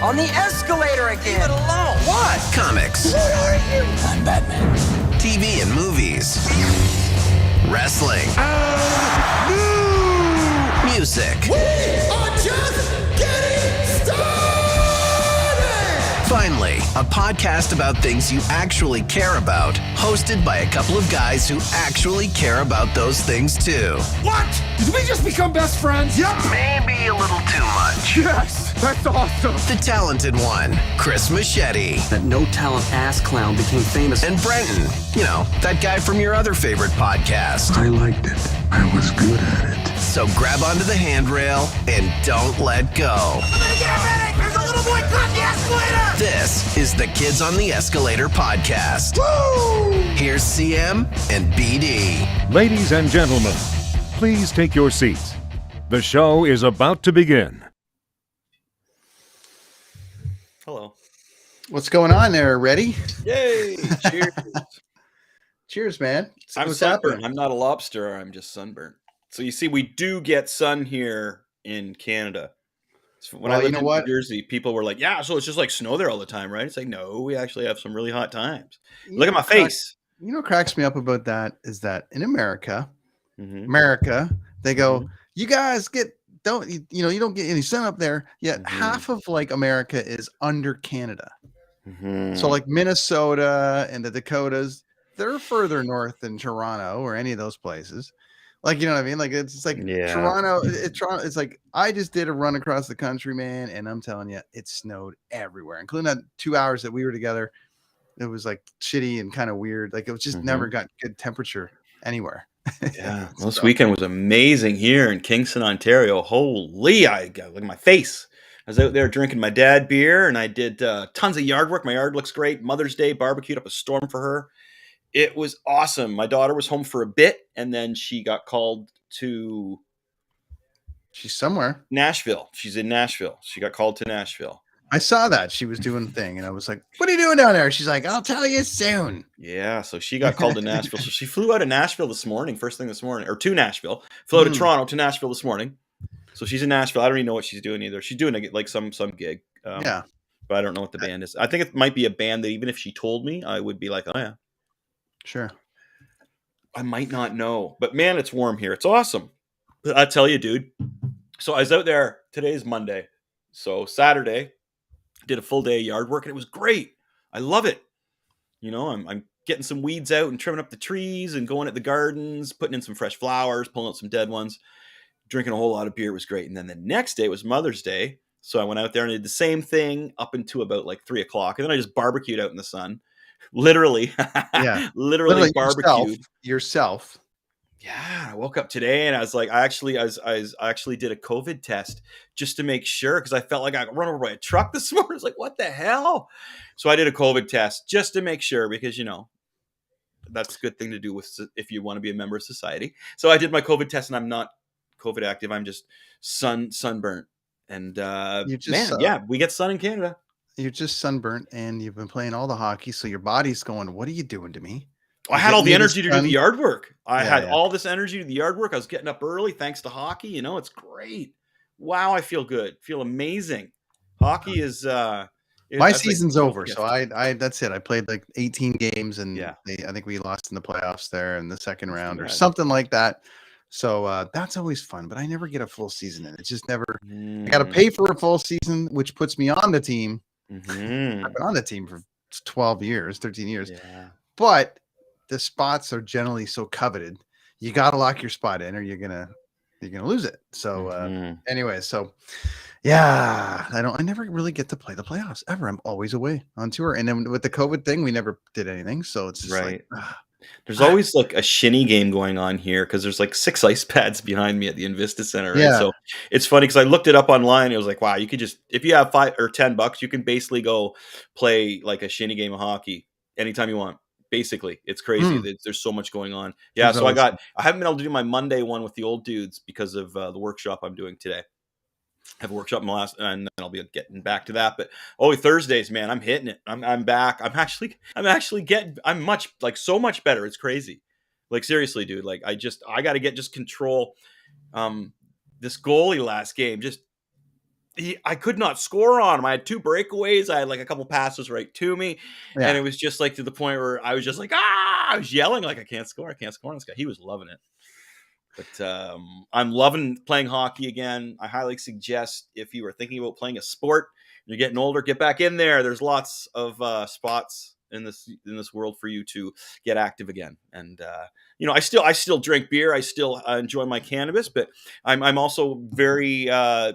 On the escalator again. Leave it alone. What? Comics. What are you? I'm Batman. TV and movies. Wrestling. Music. We are just getting started! Finally, a podcast about things you actually care about, hosted by a couple of guys who actually care about those things too. What? Did we just become best friends? Yep. Maybe a little too much. Yes, that's awesome. The talented one, Chris Machete. That no-talent ass clown became famous. And Brenton, you know, that guy from your other favorite podcast. I liked it. I was good at it. So grab onto the handrail and don't let go. I'm gonna get a medic! There's a little boy caught the escalator! This is the Kids on the Escalator podcast. Woo! Here's CM and BD. Ladies and gentlemen, please take your seats. The show is about to begin. Hello. What's going on there? Ready? Yay! Cheers. Cheers, man. I'm What's sunburnt. happening? I'm not a lobster. I'm just sunburnt. So you see, we do get sun here in Canada. So when I Well, you lived know in what? New Jersey, people were like, "Yeah, so it's just like snow there all the time, right?" It's like, no, we actually have some really hot times. You Look at know my face. You know what cracks me up about that is that in America, Mhm. they go, Mhm. you guys don't get any sun up there. Yet Mhm. half of like America is under Canada. Mhm. So like Minnesota and the Dakotas, they're further north than Toronto or any of those places. Like, you know what I mean? Like it's like Yeah. Toronto. Toronto. It's like I just did a run across the country, man, and I'm telling you, it snowed everywhere, including that 2 hours that we were together. It was like shitty and kind of weird. Like it was just never got good temperature anywhere. Yeah, this weekend was amazing here in Kingston, Ontario. Holy, I got look at my face. I was out there drinking my dad beer, and I did tons of yard work. My yard looks great. Mother's Day, barbecued up a storm for her. It was awesome. My daughter was home for a bit, and then she got called to She's somewhere. Nashville. She's in Nashville. She got called to Nashville. I saw that she was doing a thing, and I was like, "What are you doing down there?" She's like, "I'll tell you soon." Yeah, so she got called to Nashville. So she flew out of Nashville this morning, first thing this morning, or to Nashville. Flew out of Toronto to Nashville this morning. So she's in Nashville. I don't even know what she's doing either. She's doing like some gig. Yeah, But I don't know what the band is. I think it might be a band that even if she told me, I would be like, oh yeah. sure. I might not know. But man, it's warm here. It's awesome. I tell you, dude. So I was out there. Today's Monday. So Saturday, did a full day of yard work, and it was great. I love it. You know, I'm getting some weeds out and trimming up the trees and going at the gardens, putting in some fresh flowers, pulling out some dead ones, drinking a whole lot of beer. It was great. And then the next day was Mother's Day. So I went out there and did the same thing up until about like 3:00. And then I just barbecued out in the sun. Literally. Yeah. literally barbecued. Yourself. Yeah, I woke up today and I was like, I actually did a COVID test just to make sure because I felt like I got run over by a truck this morning. I was like, what the hell? So I did a COVID test just to make sure because, you know, that's a good thing to do with if you want to be a member of society. So I did my COVID test and I'm not COVID active. I'm just sunburnt. And yeah, we get sun in Canada. You're just sunburnt and you've been playing all the hockey. So your body's going, what are you doing to me? I had all the energy to do the yard work. I had Yeah. all this energy to do the yard work. I was getting up early thanks to hockey. You know, it's great. Wow, I feel good. Feel amazing. Hockey is My season's over. gift. So I that's it. I played like 18 games and Yeah. I think we lost in the playoffs there in the second round or bad. something like that. So that's always fun, but I never get a full season in. It's just never, I got to pay for a full season, which puts me on the team. Mhm. I've been on the team for 12 years, 13 years, Yeah. but the spots are generally so coveted. You got to lock your spot in or you're going to lose it. So Mhm. anyway, so yeah, I never really get to play the playoffs ever. I'm always away on tour. And then with the COVID thing, we never did anything. So it's just Right. like, There's always like a shinny game going on here because there's like 6 ice pads behind me at the Invista Center. Right? Yeah. So it's funny because I looked it up online. It was like, wow, you could just, if you have $5 or $10, you can basically go play like a shinny game of hockey anytime you want. Basically, it's crazy. There's so much going on. Yeah. There's So always I haven't been able to do my Monday one with the old dudes because of the workshop I'm doing today. I have a workshop in the last, and then I'll be getting back to that. But Thursdays, man, I'm hitting it. I'm back. I'm actually I'm much like so much better. It's crazy. Like seriously, dude. Like I got to get just control. This goalie last game just I could not score on him. I had 2 breakaways. I had like a couple passes right to me. Yeah. And it was just like to the point where I was just like, I was yelling like, I can't score on this guy. He was loving it. But I'm loving playing hockey again. I highly suggest if you are thinking about playing a sport, you're getting older, get back in there. There's lots of spots in this world for you to get active again. And I still drink beer. I still enjoy my cannabis, but I'm also very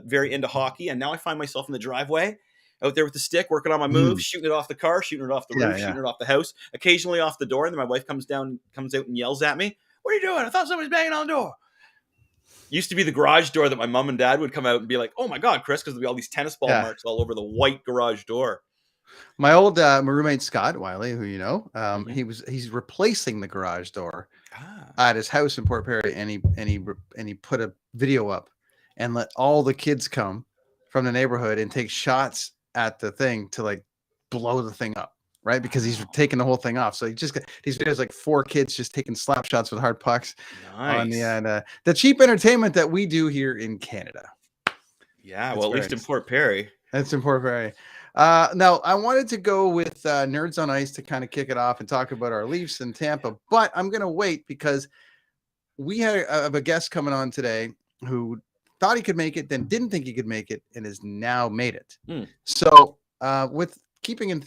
very into hockey. And now I find myself in the driveway, out there with the stick, working on my moves, shooting it off the car, shooting it off the roof, shooting it off the house, occasionally off the door. And then my wife comes out and yells at me, "What are you doing? I thought somebody was banging on the door." Used to be the garage door that my mom and dad would come out and be like, "Oh my God, Chris," because there'd be all these tennis ball marks all over the white garage door. My old my roommate Scott Wiley, who you know, he's replacing the garage door at his house in Port Perry, and he put a video up and let all the kids come from the neighborhood and take shots at the thing to like blow the thing up, right? Because he's taking the whole thing off. So he just got these videos like 4 kids just taking slap shots with hard pucks on the cheap entertainment that we do here in Canada. Yeah, well, at least in Port Perry. That's in Port Perry. Now, I wanted to go with Nerds on Ice to kind of kick it off and talk about our Leafs in Tampa, but I'm going to wait because we have a guest coming on today who thought he could make it, then didn't think he could make it, and has now made it. So with keeping in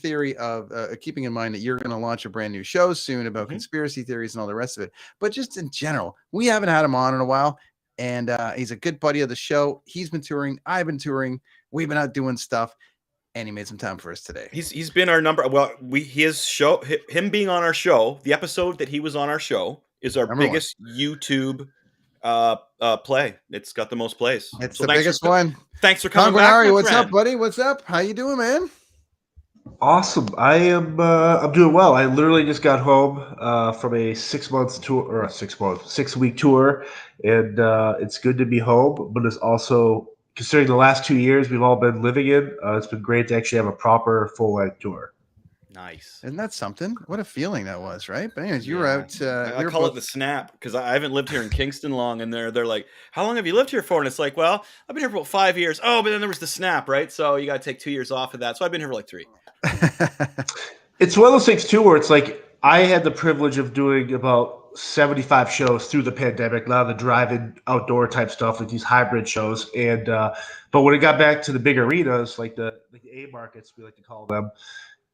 mind that you're going to launch a brand new show soon about conspiracy theories and all the rest of it, but just in general, we haven't had him on in a while, and he's a good buddy of the show. He's been touring. I've been touring. We've been out doing stuff. And he made some time for us today. He's been our number. Well, him being on our show, the episode that he was on our show is our biggest YouTube play. It's got the most plays. It's the biggest one. Thanks for coming back, Guarnieri, what's up, buddy? What's up? How you doing, man? Awesome. I am. I'm doing well. I literally just got home from a 6-week tour, and it's good to be home. But it's also, considering the last 2 years we've all been living in, it's been great to actually have a proper full-length tour. Nice. Isn't that something? What a feeling that was, right? But anyways, you were out. I call it the snap because I haven't lived here in Kingston long, and they're like, "How long have you lived here for?" And it's like, "Well, I've been here for about 5 years." Oh, but then there was the snap, right? So you got to take 2 years off of that. So I've been here for like 3. It's one of those things too, where it's like I had the privilege of doing about 75 shows through the pandemic, a lot of the drive-in outdoor type stuff, like these hybrid shows. And but when it got back to the big arenas, like the A markets, we like to call them,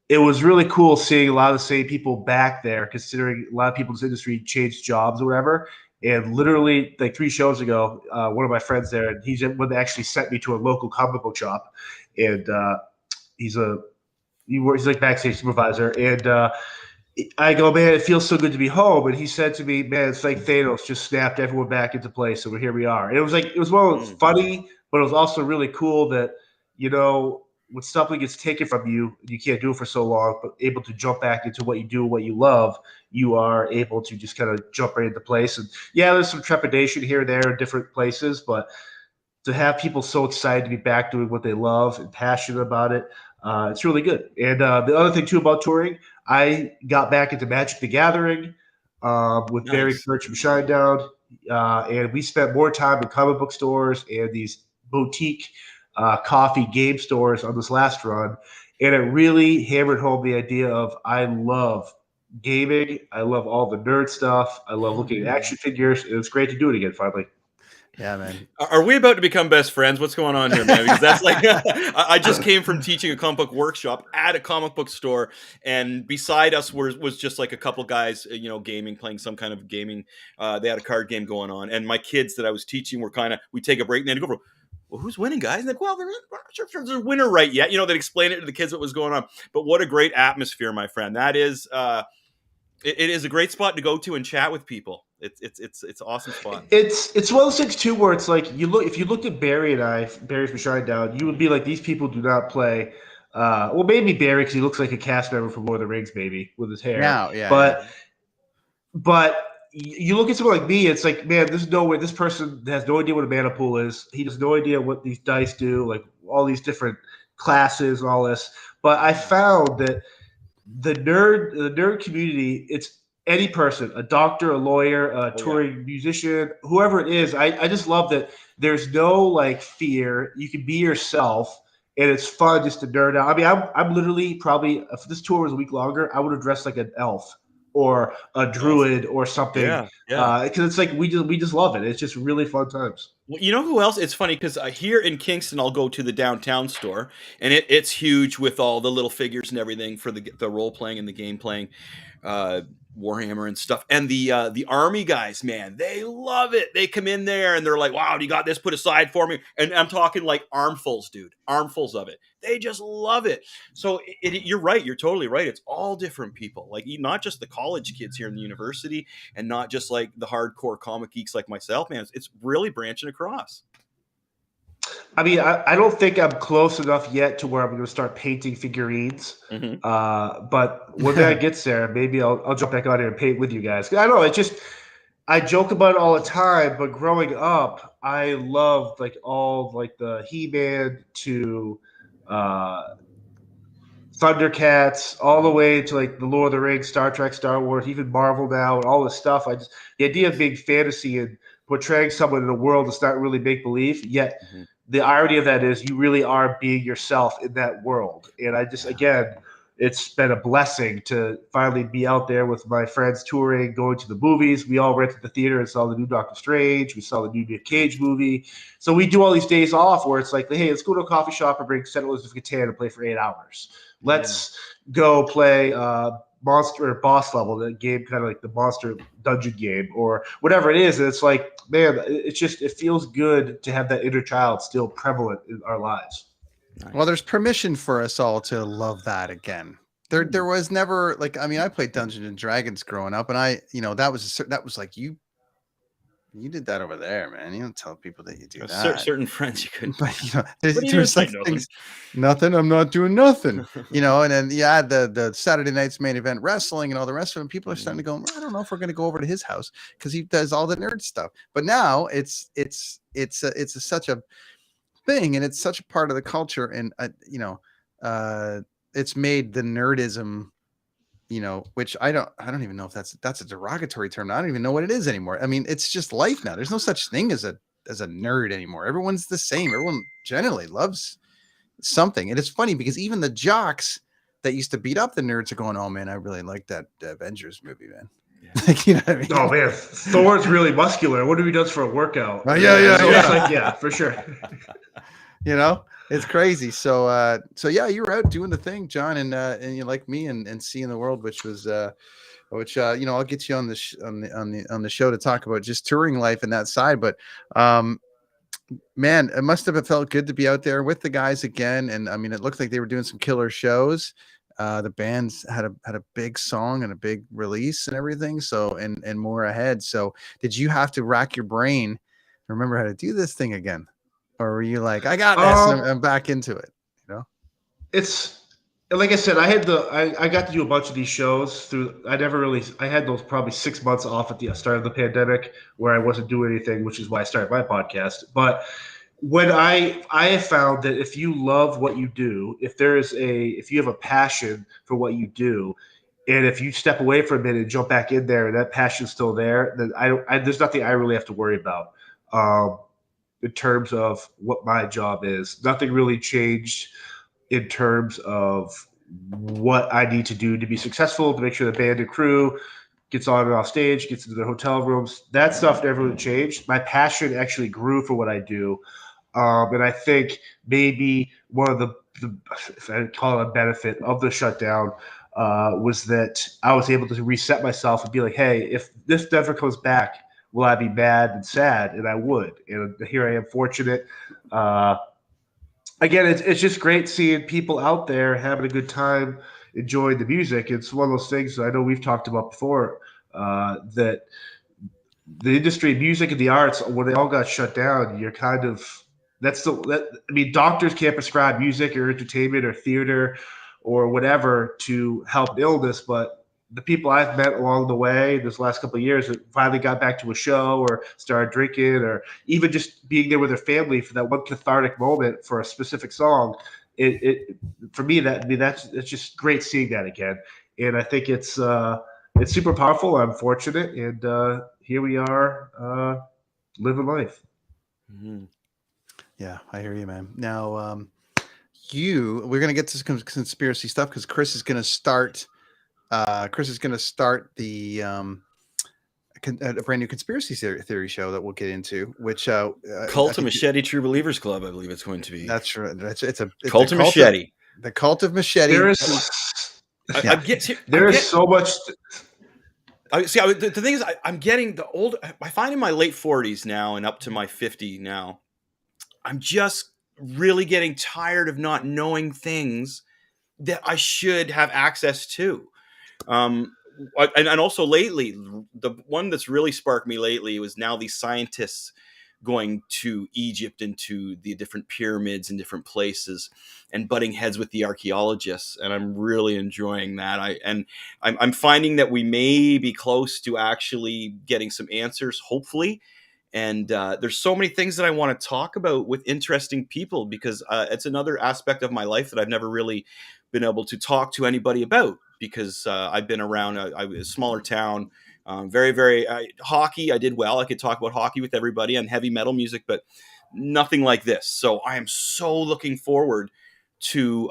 it was really cool seeing a lot of the same people back there, considering a lot of people in this industry changed jobs or whatever. And literally, like 3 shows ago, one of my friends there, and he's the one that actually sent me to a local comic book shop, and he's like backstage supervisor, and I go, "Man, it feels so good to be home." And he said to me, "Man, it's like Thanos just snapped everyone back into place, and here we are." And it was one of those funny, but it was also really cool that, when something gets taken from you, you can't do it for so long, but able to jump back into what you do, what you love, you are able to just kind of jump right into place. And yeah, there's some trepidation here and there in different places, but to have people so excited to be back doing what they love and passionate about it, it's really good. And the other thing too about touring, I got back into Magic the Gathering with Barry Church from Shinedown, and we spent more time in comic book stores and these boutique coffee game stores on this last run, and it really hammered home the idea of I love gaming, I love all the nerd stuff, I love looking at action figures, and it's great to do it again finally. Yeah, man. Are we about to become best friends? What's going on here, man? Because that's like, I just came from teaching a comic book workshop at a comic book store, and beside us was just like a couple guys, gaming, playing some kind of gaming. They had a card game going on, and my kids that I was teaching were we take a break, and then go, "Well, who's winning, guys?" And like, "Well, we're not sure if there's a winner right yet." They'd explain it to the kids what was going on. But what a great atmosphere, my friend. That is, it is a great spot to go to and chat with people. It's an awesome spot. It's one of those things too, where it's like if you looked at Barry from Shinedown, you would be like, these people do not play. Well, maybe Barry, because he looks like a cast member from Lord of the Rings, maybe with his hair. But you look at someone like me, it's like, man, there's no way this person has no idea what a mana pool is. He has no idea what these dice do, like all these different classes and all this. But I found that the nerd community, any person, a doctor, a lawyer, a Oh, touring musician, whoever it is. I just love that there's no like fear. You can be yourself, and it's fun just to nerd out. I mean, I'm literally probably if this tour was a week longer, I would have dressed like an elf or a druid or something. Yeah, yeah. Because it's like we just love it. It's just really fun times. Well, you know who else? It's funny because here in Kingston, I'll go to the downtown store, and it's huge with all the little figures and everything for the role playing and the game playing, Warhammer and stuff. And the army guys, man, they love it. They come in there and they're like, "Wow, do you got this put aside for me?" And I'm talking like armfuls, dude, armfuls of it. They just love it. So you're right. You're totally right. It's all different people, like not just the college kids here in the university, and not just like the hardcore comic geeks like myself, man. It's really branching across. I mean, I don't think I'm close enough yet to where I'm going to start painting figurines. Mm-hmm. But when that gets there, maybe I'll jump back on here and paint with you guys. I don't know. It's just I joke about it all the time. But growing up, I loved like all like the He-Man to Thundercats, all the way to like the Lord of the Rings, Star Trek, Star Wars, even Marvel now, and all this stuff. The idea of being fantasy and portraying someone in a world that's not really make believe, yet the irony of that is you really are being yourself in that world. And I just again, it's been a blessing to finally be out there with my friends touring, going to the movies. We all rented the theater and saw the new Doctor Strange. We saw the new Nick Cage movie. So we do all these days off where it's like, hey, let's go to a coffee shop and bring Settlers of Catan and play for 8 hours. Let's go play monster or boss level, the game kind of like the monster dungeon game or whatever it is. And it's like, man, it feels good to have that inner child still prevalent in our lives. Nice. Well, there's permission for us all to love that again. There was never like, I mean, I played Dungeons and Dragons growing up, and that was like you did that over there, man. You don't tell people that you do that. Certain friends you couldn't. But there's like things, nothing. I'm not doing nothing, And then the Saturday night's main event wrestling and all the rest of them. People are starting to go, I don't know if we're going to go over to his house because he does all the nerd stuff. But now it's such a thing, and it's such a part of the culture, and it's made the nerdism, which I don't even know if that's a derogatory term. I don't even know what it is anymore. I mean, it's just life now. There's no such thing as a nerd anymore. Everyone's the same. Everyone generally loves something. And it's funny because even the jocks that used to beat up the nerds are going, oh man, I really like that Avengers movie, man. Like, you know what I mean? Oh man, Thor's really muscular. What do he does for a workout? Yeah, for sure. It's crazy. So yeah, you were out doing the thing, John, and you like me and seeing the world, which was I'll get you on the show to talk about just touring life and that side. But man, it must have felt good to be out there with the guys again. And I mean, it looked like they were doing some killer shows. The band's had a big song and a big release and everything. So and more ahead. So did you have to rack your brain to remember how to do this thing again? Or were you like, I got this, and I'm back into it? It's like I said, I got to do a bunch of these shows I had those probably 6 months off at the start of the pandemic where I wasn't doing anything, which is why I started my podcast. But when I have found that if you love what you do, if you have a passion for what you do, and if you step away for a minute and jump back in there and that passion's still there, then there's nothing I really have to worry about. In terms of what my job is, nothing really changed in terms of what I need to do to be successful, to make sure the band and crew gets on and off stage, gets into their hotel rooms. That stuff never really changed. My passion actually grew for what I do. And I think maybe one of the if I call it a benefit of the shutdown, was that I was able to reset myself and be like, hey, if this never comes back, will I be mad and sad? And I would. And here I am, fortunate. Again, it's just great seeing people out there having a good time, enjoying the music. It's one of those things that I know we've talked about before, that the industry, music and the arts, when they all got shut down, you're kind of doctors can't prescribe music or entertainment or theater or whatever to help illness, but the people I've met along the way this last couple of years that finally got back to a show or started drinking or even just being there with their family for that one cathartic moment for a specific song. For me, it's just great seeing that again. And I think it's it's super powerful. I'm fortunate, and here we are living life. Mhm. Yeah, I hear you, man. Now, we're gonna get to some conspiracy stuff because Chris is gonna start. Chris is gonna start the a brand new conspiracy theory show that we'll get into. Which Cult of Machete True Believers Club, I believe it's going to be. That's right. It's Cult of Machete. The Cult of Machete. There is so much. The thing is, I'm getting the old. I find in my late 40s now and up to my 50 now, I'm just really getting tired of not knowing things that I should have access to. And also lately, the one that's really sparked me lately was now these scientists going to Egypt and to the different pyramids in different places and butting heads with the archaeologists. And I'm really enjoying that. I'm finding that we may be close to actually getting some answers, hopefully. And there's so many things that I want to talk about with interesting people because it's another aspect of my life that I've never really been able to talk to anybody about because I've been around a smaller town, very, very hockey. I did well. I could talk about hockey with everybody and heavy metal music, but nothing like this. So I am so looking forward to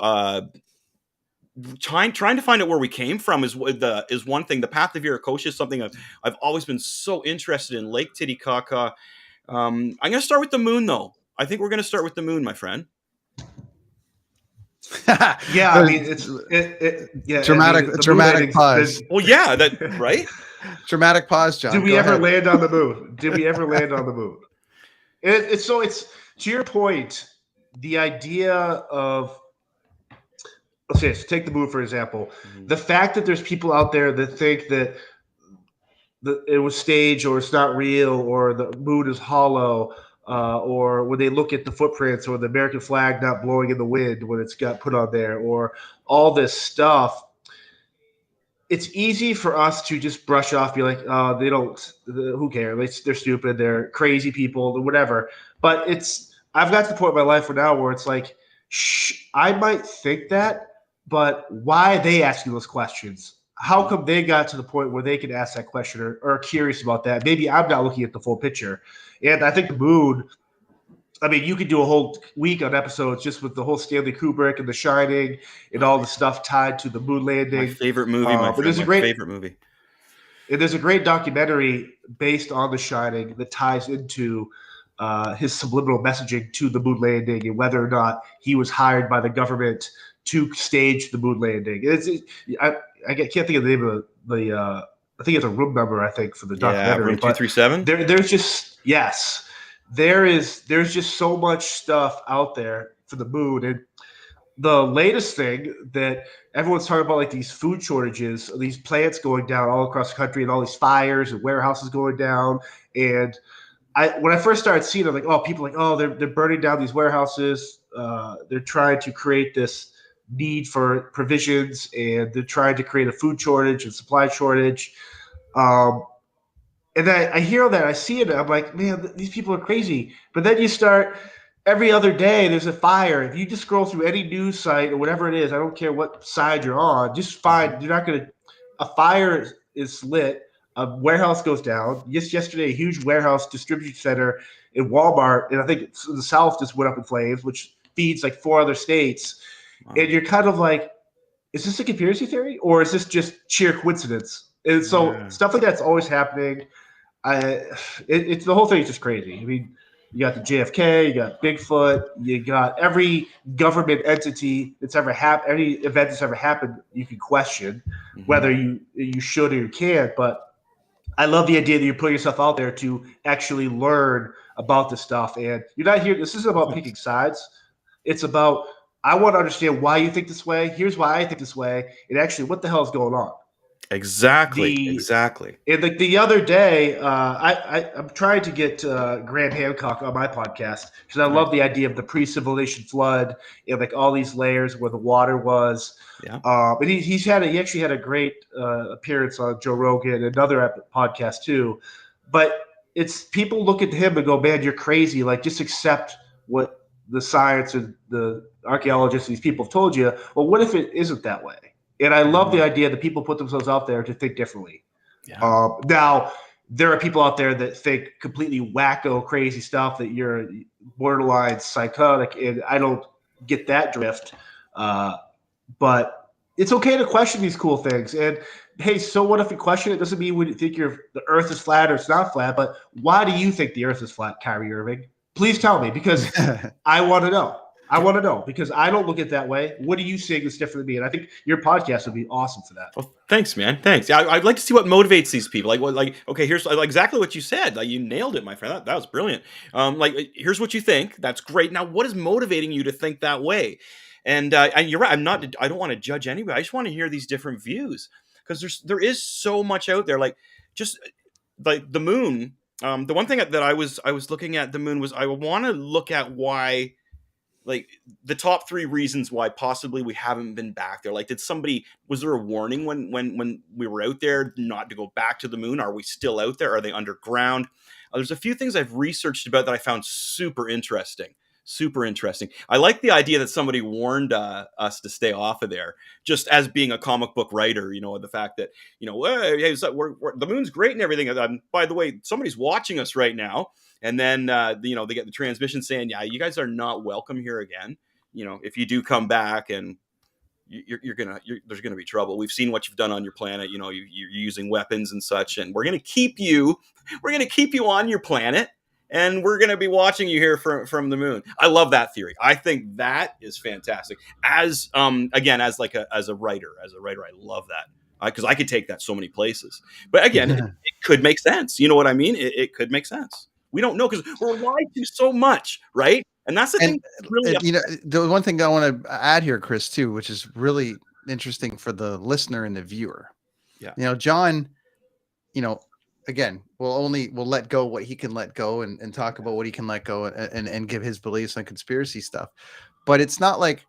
trying to find out where we came from is one thing. The path of Viracocha is something I've always been so interested in. Lake Titicaca. I'm going to start with the moon, though. I think we're going to start with the moon, my friend. Yeah, I mean, dramatic pause. Well, yeah, right. Dramatic pause, John. Did we ever land on the moon? Did we ever land on the moon? It's to your point. The idea of so take the moon for example. Mm-hmm. The fact that there's people out there that think that it was staged or it's not real or the moon is hollow. Or when they look at the footprints or the American flag not blowing in the wind when it's got put on there or all this stuff, it's easy for us to just brush off, be like, oh, who cares? They're stupid. They're crazy people, whatever. But I've got to the point in my life now where it's like, I might think that, but why are they asking those questions? How come they got to the point where they can ask that question or are curious about that? Maybe I'm not looking at the full picture. And I think the moon, I mean, you could do a whole week on episodes just with the whole Stanley Kubrick and The Shining and all the stuff tied to the moon landing. My favorite movie, my favorite movie. And there's a great documentary based on The Shining that ties into his subliminal messaging to the moon landing and whether or not he was hired by the government to stage the moon landing. I can't think of the name of the I think it's a room number, I think, for the documentary. Room 237? There's just so much stuff out there for the moon. And the latest thing that everyone's talking about, like these food shortages, these plants going down all across the country and all these fires and warehouses going down. And when I first started seeing it, like, oh, people like, oh, they're burning down these warehouses. They're trying to create this need for provisions and they're trying to create a food shortage and supply shortage. And then I hear that, I see it, and I'm like, man, these people are crazy. But then you start every other day, there's a fire. If you just scroll through any news site or whatever it is, I don't care what side you're on, just find a fire is lit, a warehouse goes down. Just yesterday, a huge warehouse distribution center in Walmart, and I think the South just went up in flames, which feeds like 4 other states. Wow. And you're kind of like, is this a conspiracy theory or is this just sheer coincidence? And so stuff like that's always happening. It's the whole thing is just crazy. I mean, you got the JFK, you got Bigfoot, you got every government entity that's ever happened, any event that's ever happened, you can question whether you should or you can't. But I love the idea that you're putting yourself out there to actually learn about this stuff. And you're not here. This isn't about picking sides. It's about, I want to understand why you think this way. Here's why I think this way. And actually, what the hell is going on? Exactly. And like the other day, I'm trying to get Grant Hancock on my podcast because I love the idea of the pre-civilization flood and like all these layers where the water was. Yeah. And he actually had a great appearance on Joe Rogan and another podcast too. But it's people look at him and go, "Man, you're crazy! Like just accept what the science and the archaeologists, these people have told you." Well, what if it isn't that way? And I love the idea that people put themselves out there to think differently. Yeah. Now, there are people out there that think completely wacko, crazy stuff that you're borderline psychotic, and I don't get that drift. But it's okay to question these cool things. And hey, so what if you question it? Doesn't mean we think the Earth is flat or it's not flat. But why do you think the Earth is flat, Kyrie Irving? Please tell me, because I want to know. I want to know, because I don't look at it that way. What are you seeing that's different than me? And I think your podcast would be awesome for that. Well, thanks, man. Thanks. Yeah, I'd like to see what motivates these people. Okay, here's exactly what you said. Like, you nailed it, my friend. That was brilliant. Here's what you think. That's great. Now, what is motivating you to think that way? And you're right. I don't want to judge anybody. I just want to hear these different views, because there is so much out there. Like, just like the moon. The one thing that I was looking at the moon was, I want to look at why. Like, the top 3 reasons why possibly we haven't been back there. Like, was there a warning when we were out there not to go back to the moon? Are we still out there? Are they underground? There's a few things I've researched about that I found super interesting. Super interesting. I like the idea that somebody warned us to stay off of there, just as being a comic book writer, the fact that, hey, the moon's great and everything. By the way, somebody's watching us right now. And then, they get the transmission saying, yeah, you guys are not welcome here again. If you do come back, and there's going to be trouble. We've seen what you've done on your planet. You're using weapons and such, and we're going to keep you on your planet. And we're going to be watching you here from the moon. I love that theory. I think that is fantastic. As a writer, I love that, because I could take that so many places. But again, it could make sense. You know what I mean? It could make sense. We don't know, because we're lied to so much, right? And that's the thing. Really, the one thing I want to add here, Chris, too, which is really interesting for the listener and the viewer. Yeah. John, again, we'll let go what he can let go, and talk about what he can let go, and give his beliefs on conspiracy stuff. But it's not like,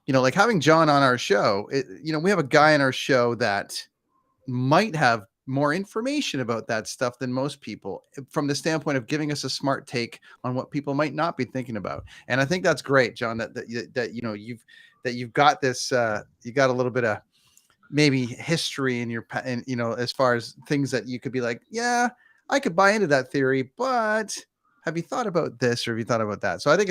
like having John on our show, we have a guy on our show that might have more information about that stuff than most people, from the standpoint of giving us a smart take on what people might not be thinking about. And I think that's great, John, that you've got this, you got a little bit of maybe history in your, and as far as things that you could be like, yeah, I could buy into that theory, but have you thought about this, or have you thought about that? So I think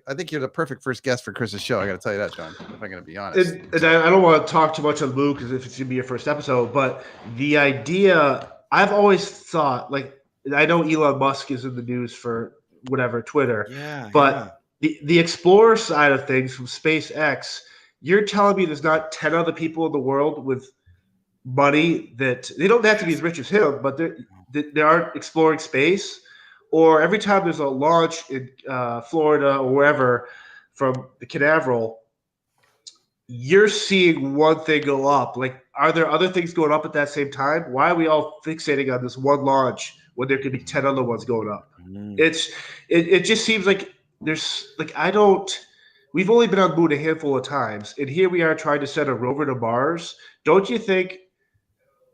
I think you're the perfect first guest for Chris's show. I got to tell you that, John, if I'm going to be honest. And I don't want to talk too much on the moon, because if it's going to be your first episode, but the idea, I've always thought, like, I know Elon Musk is in the news for whatever, Twitter, but the explorer side of things from SpaceX, you're telling me there's not 10 other people in the world with money that they don't have to be as rich as him, but they aren't exploring space? Or every time there's a launch in Florida or wherever from the Canaveral, you're seeing one thing go up. Like, are there other things going up at that same time? Why are we all fixating on this one launch when there could be 10 other ones going up? It just seems like there's, like, we've only been on the moon a handful of times, and here we are trying to send a rover to Mars. Don't you think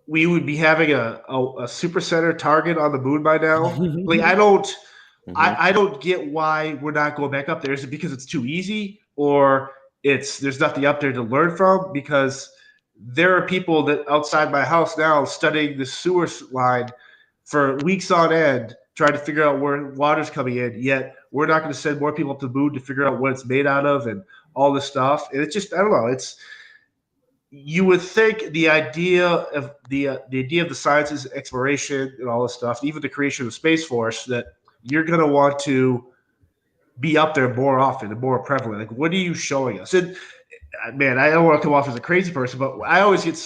we would be having a supercenter target on the moon by now? Like, I don't get why we're not going back up there. Is it because it's too easy, or there's nothing up there to learn from? Because there are people that outside my house now studying the sewer line for weeks on end, trying to figure out where water's coming in, yet we're not going to send more people up to the moon to figure out what it's made out of and all this stuff. And it's just, I don't know, you would think the idea of the sciences, exploration, and all this stuff, even the creation of the Space Force, that you're going to want to be up there more often and more prevalent. Like, what are you showing us? And man, I don't want to come off as a crazy person, but I always get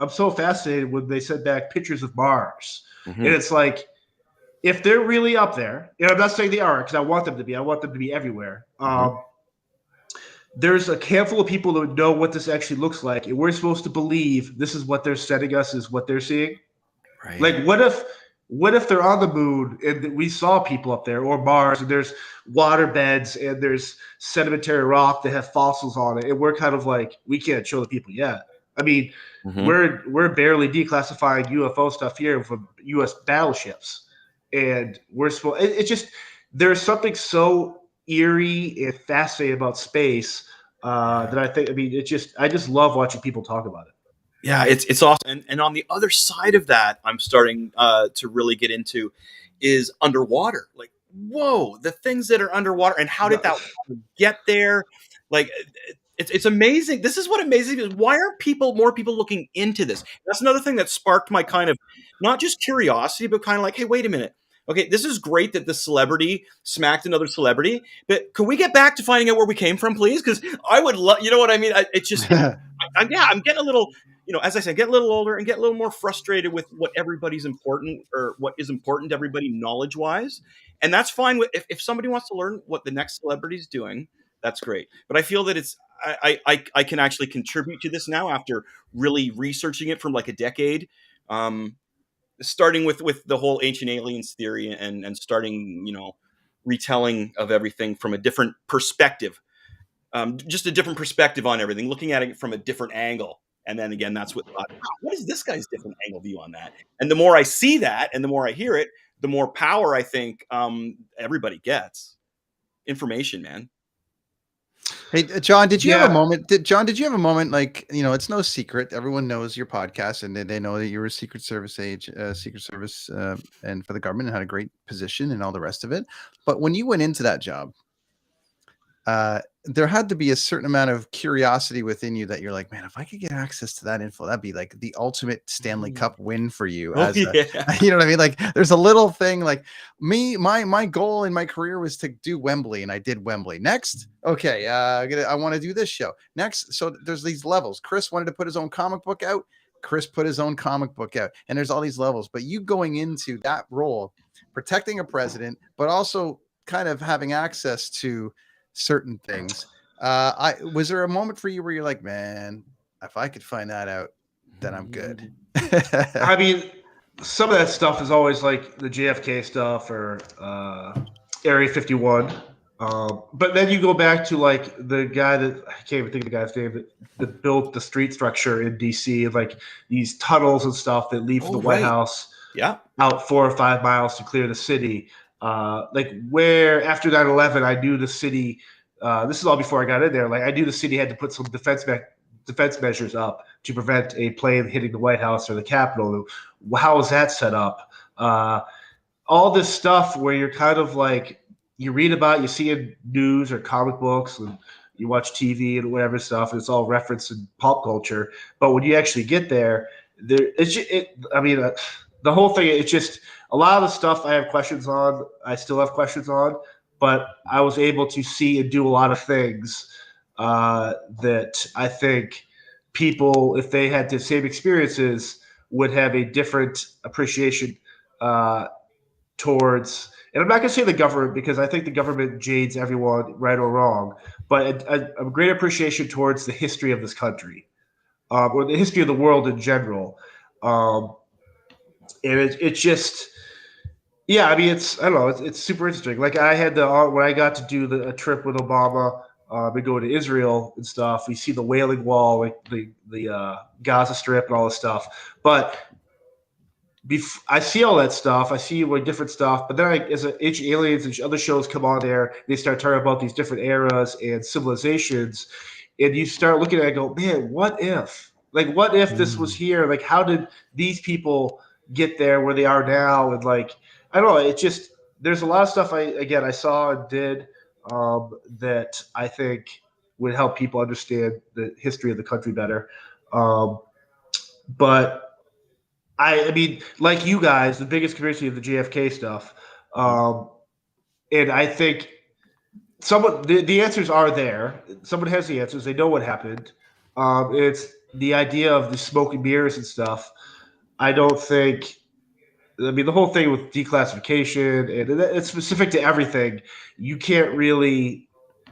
I'm so fascinated when they send back pictures of Mars, and it's like, if they're really up there, and I'm not saying they are, because I want them to be everywhere. There's a handful of people that know what this actually looks like, and we're supposed to believe this is what they're sending us, is what they're seeing. Right. Like, what if they're on the moon and we saw people up there, or Mars, and there's water beds and there's sedimentary rock that have fossils on it, and we're kind of like, we can't show the people yet. I mean, we're barely declassifying UFO stuff here from U.S. battleships, and we're supposed. It's just, there's something so eerie and fascinating about space. that I think. I mean, I just love watching people talk about it. Yeah, it's awesome. And on the other side of that, I'm starting to really get into is underwater. Like, whoa, the things that are underwater and how did that water get there? Like, it's amazing. This is what amazes me. Why aren't more people looking into this? That's another thing that sparked my kind of not just curiosity, but kind of like, hey, wait a minute. Okay, this is great that the celebrity smacked another celebrity, but can we get back to finding out where we came from, please? Because I would love, you know what I mean? It's just, I'm getting a little, as I said, get a little older and get a little more frustrated with what everybody's important or what is important to everybody knowledge wise. And that's fine. If somebody wants to learn what the next celebrity is doing, that's great. But I feel that I can actually contribute to this now after really researching it for like a decade. Starting with the whole ancient aliens theory and starting, retelling of everything from a different perspective, just a different perspective on everything, looking at it from a different angle. And then again, that's what is this guy's different angle view on that? And the more I see that and the more I hear it, the more power I think everybody gets. Information, man. Hey, John, did you have a moment? Did you have a moment like, it's no secret. Everyone knows your podcast and they know that you were a Secret Service and for the government and had a great position and all the rest of it. But when you went into that job, there had to be a certain amount of curiosity within you that you're like, man, if I could get access to that info, that'd be like the ultimate Stanley Cup win for you. You know what I mean? Like there's a little thing like my goal in my career was to do Wembley and I did Wembley. Next. Okay. I want to do this show next. So there's these levels. Chris wanted to put his own comic book out. Chris put his own comic book out and there's all these levels, but you going into that role, protecting a president, but also kind of having access to certain things. Was there a moment for you where you're like, man, if I could find that out, then I'm good? I mean, some of that stuff is always like the JFK stuff or Area 51. But then you go back to like the guy that I can't even think of the guy's name that built the street structure in DC, like these tunnels and stuff that lead from the White House out 4 or 5 miles to clear the city. Like where after 9/11, I knew the city. This is all before I got in there. Like I knew the city had to put some defense measures up to prevent a plane hitting the White House or the Capitol. How is that set up? All this stuff where you're kind of like you read about, you see in news or comic books, and you watch TV and whatever stuff, and it's all referenced in pop culture. But when you actually get there, the whole thing. It's just a lot of the stuff I have questions on. I still have questions on. But I was able to see and do a lot of things that I think people, if they had the same experiences, would have a different appreciation towards. And I'm not going to say the government because I think the government jades everyone, right or wrong, but a great appreciation towards the history of this country or the history of the world in general. And it's just. Yeah, I mean, I don't know, it's super interesting. Like I had when I got to do a trip with Obama, we go to Israel and stuff. We see the Wailing Wall, like the Gaza Strip and all this stuff. But I see all that stuff. I see like different stuff. But then as Ancient Aliens and other shows come on there, they start talking about these different eras and civilizations, and you start looking at it and go, man, what if? Like, what if this was here? Like, how did these people get there where they are now? And like. I don't know. It just there's a lot of stuff I saw and did that I think would help people understand the history of the country better. But I mean, like you guys, the biggest conspiracy of the JFK stuff, and I think the answers are there. Someone has the answers. They know what happened. It's the idea of the smoke and mirrors and stuff. I don't think. I mean, the whole thing with declassification, and it's specific to everything. You can't really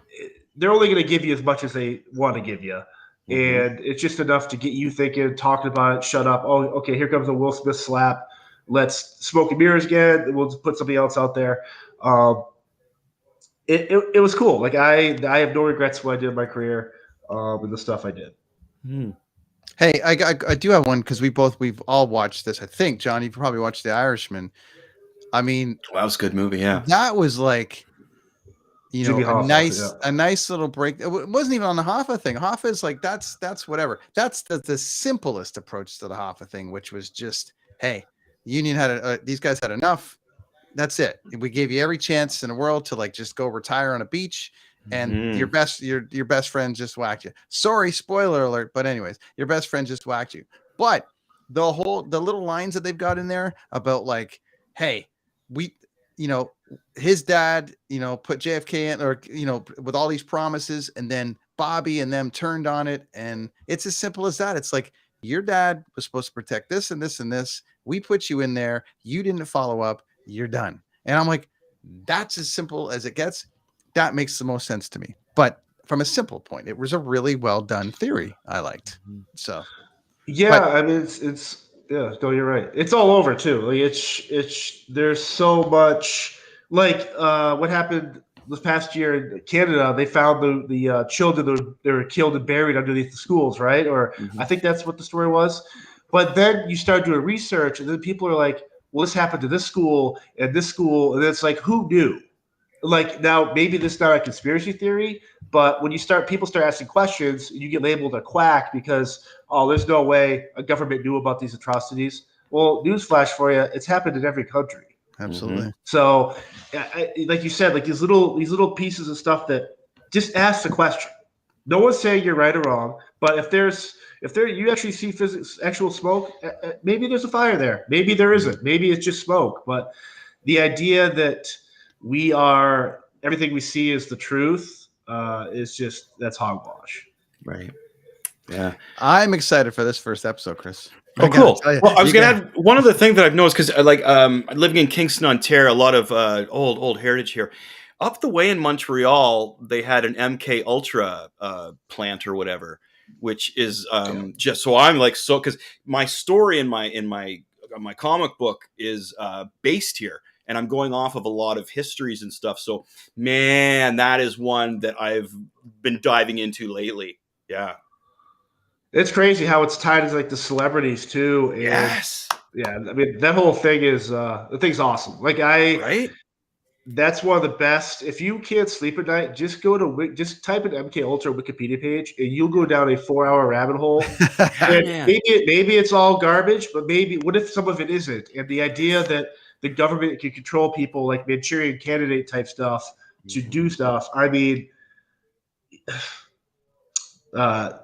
– they're only going to give you as much as they want to give you. And it's just enough to get you thinking, talking about it, shut up. Oh, okay, here comes a Will Smith slap. Let's smoke and mirrors again. We'll just put something else out there. It was cool. Like I have no regrets what I did in my career with the stuff I did. Hey, I do have one because we've all watched this. I think, John, you've probably watched The Irishman. I mean, that was a good movie. Yeah, that was like Jimmy Hoffa, a nice little break. It wasn't even on the Hoffa thing. Hoffa is like, that's whatever. That's the simplest approach to the Hoffa thing, which was just, hey, Union had these guys had enough. That's it. We gave you every chance in the world to like just go retire on a beach, and your best friend just whacked you. Sorry, spoiler alert. But anyways, your best friend just whacked you. But the little lines that they've got in there about like, hey, his dad, put JFK in, or, with all these promises, and then Bobby and them turned on it. And it's as simple as that. It's like, your dad was supposed to protect this and this and this. We put you in there. You didn't follow up. You're done. And I'm like, that's as simple as it gets. That makes the most sense to me. But from a simple point, it was a really well done theory. I liked. So, I mean, it's yeah. No, you're right. It's all over too. Like it's there's so much. Like what happened this past year in Canada? They found the children that were killed and buried underneath the schools, right? Or I think that's what the story was. But then you start doing research, and then people are like, well, this happened to this school, and it's like, who knew? Like, now maybe this is not a conspiracy theory, but when people start asking questions, you get labeled a quack because, oh, there's no way a government knew about these atrocities. Well, newsflash for you, it's happened in every country. Absolutely. So, like you said, like these little pieces of stuff that just ask the question. No one's saying you're right or wrong, but if you actually see actual smoke, maybe there's a fire there. Maybe there isn't. Maybe it's just smoke. But the idea that everything we see is the truth that's hogwash. Right. Yeah. I'm excited for this first episode, Chris. Oh, cool. Well, I was going to add one other thing that I've noticed, because living in Kingston, Ontario, a lot of old heritage here. Up the way in Montreal, they had an MK Ultra plant or whatever, which is just so I'm like, so because my story in my comic book is based here, and I'm going off of a lot of histories and stuff. So, man, that is one that I've been diving into lately. Yeah. It's crazy how it's tied as like the celebrities too. And, yes. Yeah. I mean, that whole thing the thing's awesome. Like right. That's one of the best. If you can't sleep at night, just type in MK Ultra Wikipedia page, and you'll go down a 4-hour rabbit hole. And maybe it's all garbage, but maybe what if some of it isn't? And the idea that the government can control people like Manchurian Candidate type stuff to do stuff. I mean, trying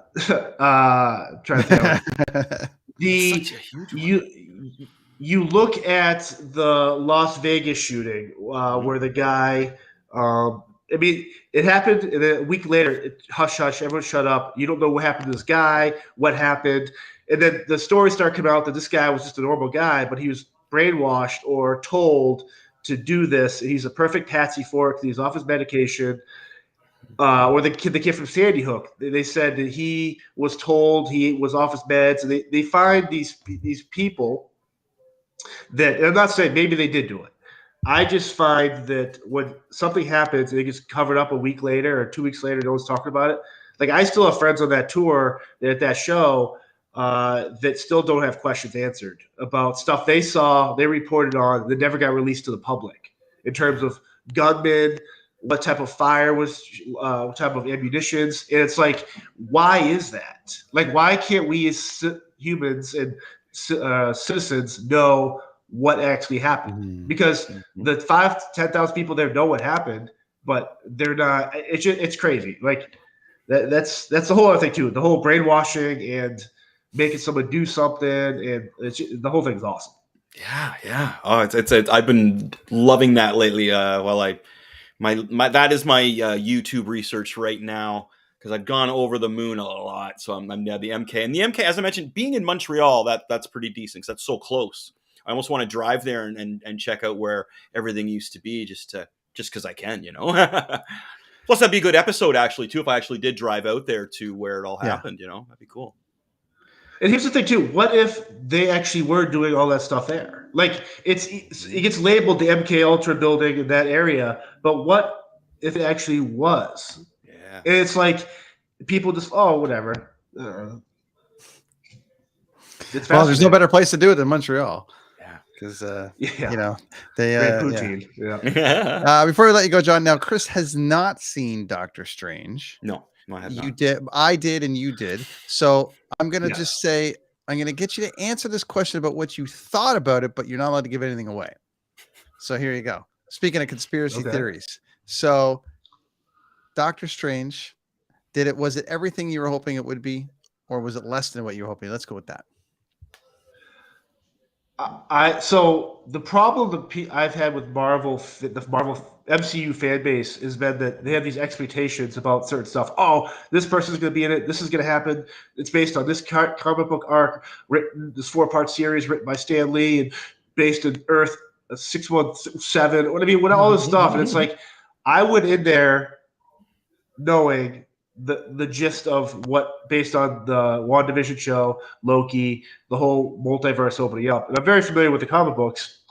to think. You look at the Las Vegas shooting where the guy. I mean, it happened, and then a week later, hush, everyone shut up. You don't know what happened to this guy, what happened. And then the stories start coming out that this guy was just a normal guy, but he was brainwashed or told to do this. He's a perfect patsy for it because he's off his medication. Or the kid from Sandy Hook, they said that he was told he was off his meds. And they find these people that, and I'm not saying maybe they did do it. I just find that when something happens and it gets covered up a week later or 2 weeks later, no one's talking about it. Like, I still have friends on that tour, at that show, that still don't have questions answered about stuff they saw, they reported on, that never got released to the public in terms of gunmen, what type of fire was, what type of ammunitions. And it's like, why is that? Like, why can't we as humans and citizens know what actually happened? Because the 5,000 to 10,000 people there know what happened, but they're not. It's crazy. Like that's the whole other thing too. The whole brainwashing and making someone do something, and the whole thing's awesome. Yeah. Oh, it's I've been loving that lately. That is my YouTube research right now, because I've gone over the moon a lot. So I'm the MK, and the MK, as I mentioned, being in Montreal, that's pretty decent because that's so close. I almost want to drive there and check out where everything used to be, just because I can, Plus, that'd be a good episode actually too if I actually did drive out there to where it all happened. That'd be cool. And here's the thing too: what if they actually were doing all that stuff there? Like it gets labeled the MK Ultra building in that area, but what if it actually was? Yeah. And it's like people just whatever. Well, there's no better place to do it than Montreal. Yeah. because Yeah. they Great yeah. poutine. Yeah. Before we let you go, John, now Chris has not seen Doctor Strange. No, I have not. You did, I did, and you did. So I'm gonna Yes. just say I'm gonna get you to answer this question about what you thought about it, but you're not allowed to give anything away. So here you go. Speaking of conspiracy theories, so Doctor Strange, was it everything you were hoping it would be, or was it less than what you were hoping? Let's go with that. So the problem that I've had with the Marvel MCU fan base has been that they have these expectations about certain stuff. Oh, this person's going to be in it. This is going to happen. It's based on this comic book arc written, this 4-part series written by Stan Lee and based in Earth 617. What I mean, all this stuff, and it's like I went in there knowing the gist of what based on the WandaVision show, Loki, the whole multiverse opening up. And I'm very familiar with the comic books.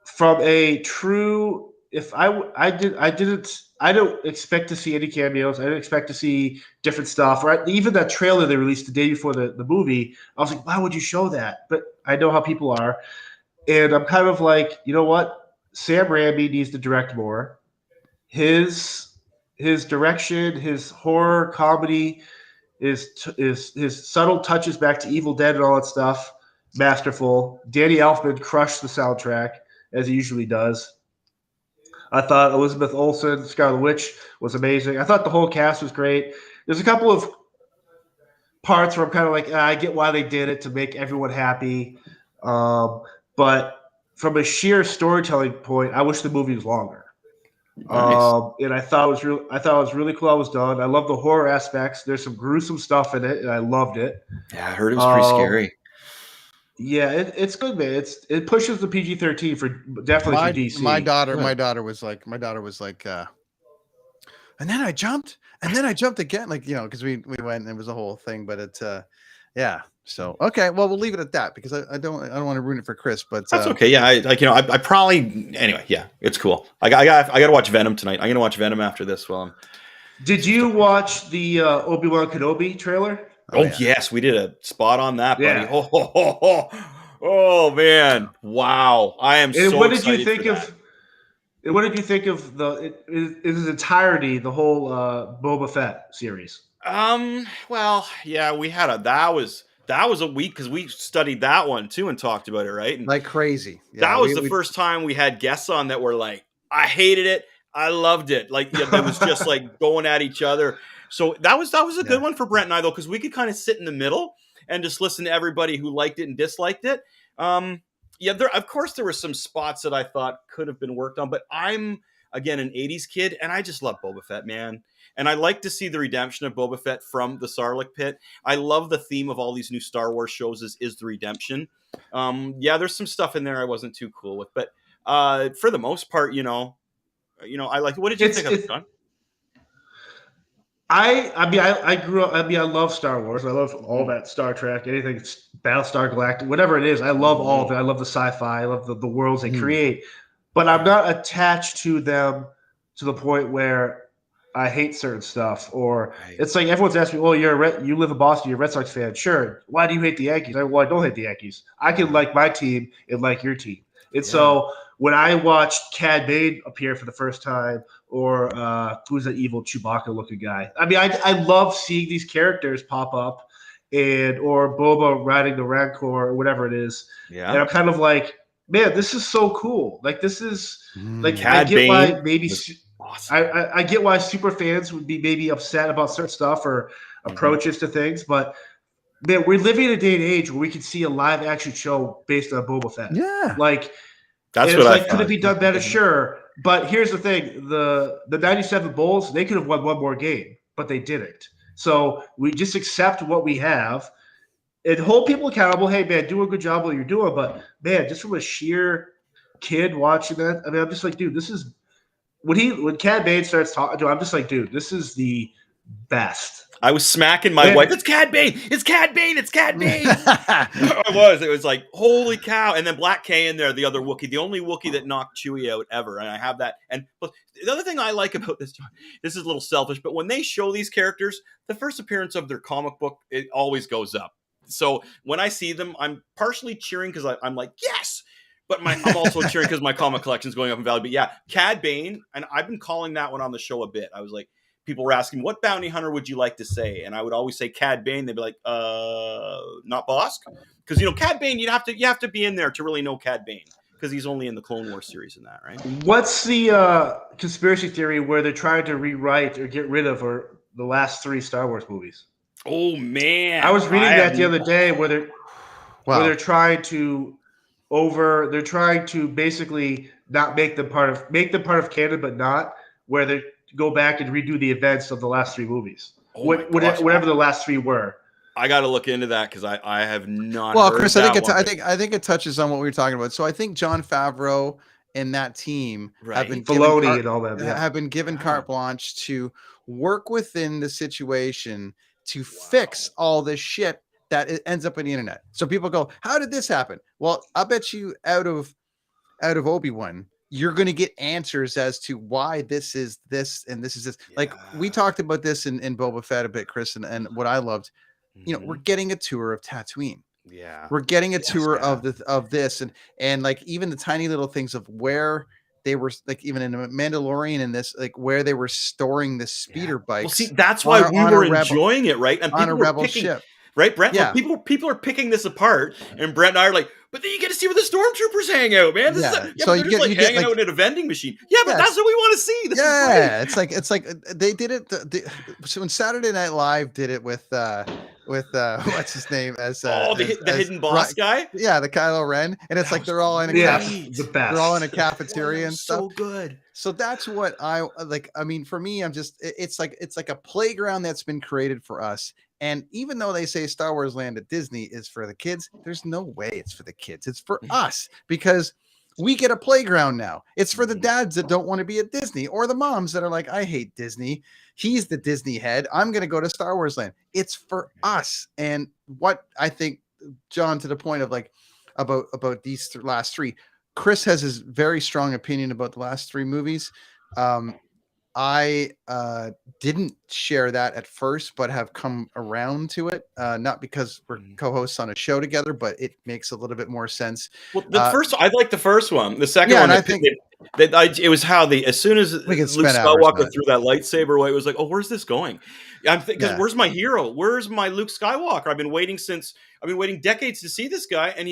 From a true, I don't expect to see any cameos. I didn't expect to see different stuff. Right? Even that trailer they released the day before the movie, I was like, why would you show that? But I know how people are. And I'm kind of like, you know what? Sam Raimi needs to direct more. His direction, his horror comedy, his subtle touches back to Evil Dead and all that stuff, masterful. Danny Elfman crushed the soundtrack as he usually does. I thought Elizabeth Olsen, Scarlet Witch, was amazing. I thought the whole cast was great. There's a couple of parts where I'm kind of like, I get why they did it to make everyone happy, but from a sheer storytelling point, I wish the movie was longer. Nice. And I thought it was really cool how it was done. I love the horror aspects. There's some gruesome stuff in it, and I loved it. Yeah, I heard it was pretty scary. Yeah, it's good, man. It pushes the PG-13 for definitely for DC. My daughter was like, and then I jumped again, like because we went and it was a whole thing, but it's yeah. So okay, well we'll leave it at that because I don't want to ruin it for Chris, but that's okay. Yeah, I probably anyway. Yeah, it's cool. I got to watch Venom tonight. I'm gonna watch Venom after this. Did you watch the Obi-Wan Kenobi trailer? Oh yes, we did a spot on that, buddy. Yeah. Oh man, wow! I am so what excited. Did you think of? What did you think of in its entirety, the whole Boba Fett series? Well, yeah, we had that was a week because we studied that one too and talked about it, right? And like crazy. Yeah, that was the first time we had guests on that were like, I hated it, I loved it. Like it was just like going at each other. So that was a good one for Brent and I though, because we could kind of sit in the middle and just listen to everybody who liked it and disliked it. Of course there were some spots that I thought could have been worked on, but I'm again an 80s kid and I just love Boba Fett, man. And I like to see the redemption of Boba Fett from the Sarlacc pit. I love the theme of all these new Star Wars shows is the redemption. There's some stuff in there I wasn't too cool with, but for the most part, I like. What did you think of it, John? I grew up. I love Star Wars. I love all that Star Trek, anything Battlestar Galactica, whatever it is. I love all of it. I love the sci-fi. I love the worlds they create. But I'm not attached to them to the point where I hate certain stuff. Or it's like everyone's asking me, "Oh, you live in Boston. You're a Red Sox fan. Sure. Why do you hate the Yankees?" I don't hate the Yankees. I can like my team and like your team. And so when I watched Cad Bane appear for the first time, or who's that evil Chewbacca-looking guy? I mean, I love seeing these characters pop up, or Boba riding the Rancor or whatever it is. Yeah. And I'm kind of like, man, this is so cool. Like this is like Cad I get Bane why maybe awesome. I get why super fans would be maybe upset about certain stuff or approaches to things, but man, we're living in a day and age where we can see a live action show based on Boba Fett. Yeah, like. That's what I thought. Could it be done better? Sure. But here's the thing. The 97 Bulls, they could have won one more game, but they didn't. So we just accept what we have and hold people accountable. Hey, man, do a good job what you're doing. But, man, just from a sheer kid watching that, I mean, I'm just like, dude, this is – when Cad Bane starts talking to him, I'm just like, dude, this is the best. I was smacking my wife. It's Cad Bane. It's Cad Bane. It's Cad Bane. It was like, holy cow. And then Black K in there, the other Wookiee, the only Wookiee that knocked Chewie out ever. And I have that. And the other thing I like about this is a little selfish, but when they show these characters, the first appearance of their comic book, it always goes up. So when I see them, I'm partially cheering because I'm like, yes, But I'm also cheering because my comic collection is going up in value. But yeah, Cad Bane, and I've been calling that one on the show a bit. I was like, people were asking, what bounty hunter would you like to say? And I would always say Cad Bane. They'd be like, not Bosk. Because, Cad Bane, you have to be in there to really know Cad Bane. Because he's only in the Clone Wars series in that, right? What's the conspiracy theory where they're trying to rewrite or get rid of the last 3 Star Wars movies? Oh, man. I was reading that the other day where they're trying to basically not make them part of canon, but not where they go back and redo the events of the last 3 movies. Whatever the last 3 were. I got to look into that because I have not. Well, heard Chris, that I think it touches on what we were talking about. So I think Jon Favreau and that team have been Filoni and all that have been given carte blanche to work within the situation to fix all this shit that it ends up on the internet. So people go, how did this happen? Well, I bet you out of Obi-Wan, you're going to get answers as to why this is this and this is this. Yeah. Like we talked about this in Boba Fett a bit, Chris, and what I loved, we're getting a tour of Tatooine. Yeah. We're getting a tour of this and like even the tiny little things of where they were, like even in Mandalorian and this, like where they were storing the speeder bikes. Well, see, that's why we were enjoying it, right? And on a rebel ship. Right, Brent? Yeah. People are picking this apart, and Brent and I are like, but then you get to see where the stormtroopers hang out, man. So you get hanging out at a vending machine. Yeah, but that's what we want to see. This is great. It's like they did it. So when Saturday Night Live did it with what's his name as the hidden boss guy. Yeah, the Kylo Ren, and it's like they're all in a they're all in a cafeteria and stuff. So good. So that's what I like. I mean, for me, it's like a playground that's been created for us. And even though they say Star Wars Land at Disney is for the kids, there's no way it's for the kids. It's for us because we get a playground now. It's for the dads that don't want to be at Disney or the moms that are like, I hate Disney. He's the Disney head. I'm going to go to Star Wars Land. It's for us. And what I think, John, to the point of like about these last 3, Chris has his very strong opinion about the last 3 movies. I didn't share that at first, but have come around to it. Not because we're co-hosts on a show together, but it makes a little bit more sense. Well, I like the first one. The second one, I think it was how as soon as Luke Skywalker threw that lightsaber away, it was like, oh, where's this going? Because where's my hero? Where's my Luke Skywalker? I've been waiting decades to see this guy, and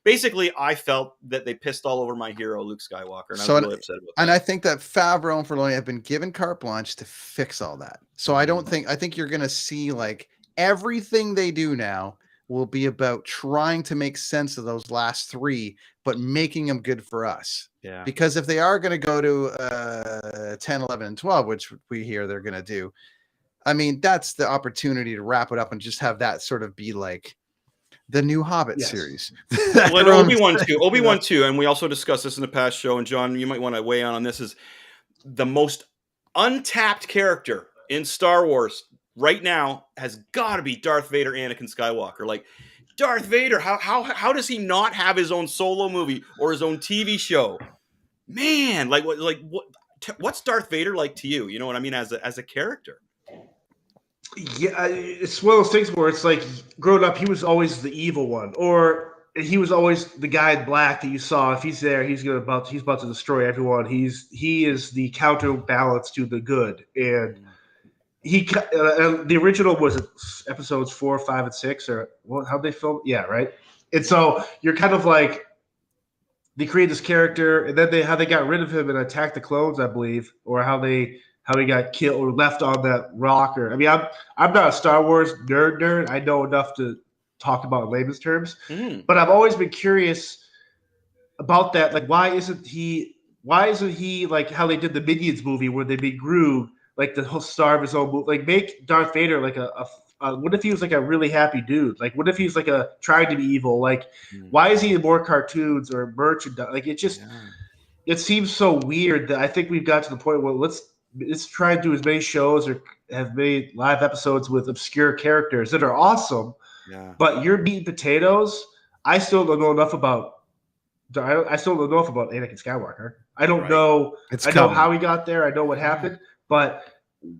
basically I felt that they pissed all over my hero Luke Skywalker, and I was really upset about that. And I think that Favreau and Filoni have been given carte blanche to fix all that. So I think you're going to see like everything they do now will be about trying to make sense of those last 3, but making them good for us. Yeah. Because if they are going to go to 10, 11, and 12, which we hear they're going to do, I mean, that's the opportunity to wrap it up and just have that sort of be like the new Hobbit series. Well, Obi-Wan 2, and we also discussed this in the past show, and John, you might want to weigh in on this, is the most untapped character in Star Wars right now has got to be Darth Vader, Anakin Skywalker. Like, Darth Vader, how does he not have his own solo movie or his own TV show? Man, what's Darth Vader like to you? You know what I mean, as a character? Yeah, it's one of those things where it's like growing up, he was always the evil one, or he was always the guy in black that you saw. If he's there, he's about to destroy everyone. He is the counterbalance to the good, and the original was episodes 4, 5, and 6, or how'd they film? Yeah, right. And so you're kind of like they created this character, and then how they got rid of him and attacked the clones, I believe, or how he got killed or left on that rock. Or I mean, I'm not a Star Wars nerd. I know enough to talk about in layman's terms, but I've always been curious about that. Like, why isn't he like how they did the Minions movie where they made Groot like the whole star of his own movie? Like, make Darth Vader like what if he was like a really happy dude? Like, what if he's like trying to be evil? Like, why is he in more cartoons or merchandise? Like, it seems so weird that I think we've got to the point where let's try and do as many shows or have made live episodes with obscure characters that are awesome. Yeah. But your meat and potatoes, I still don't know enough about. I still don't know enough about Anakin Skywalker. I don't know. I know how he got there. I know what happened, but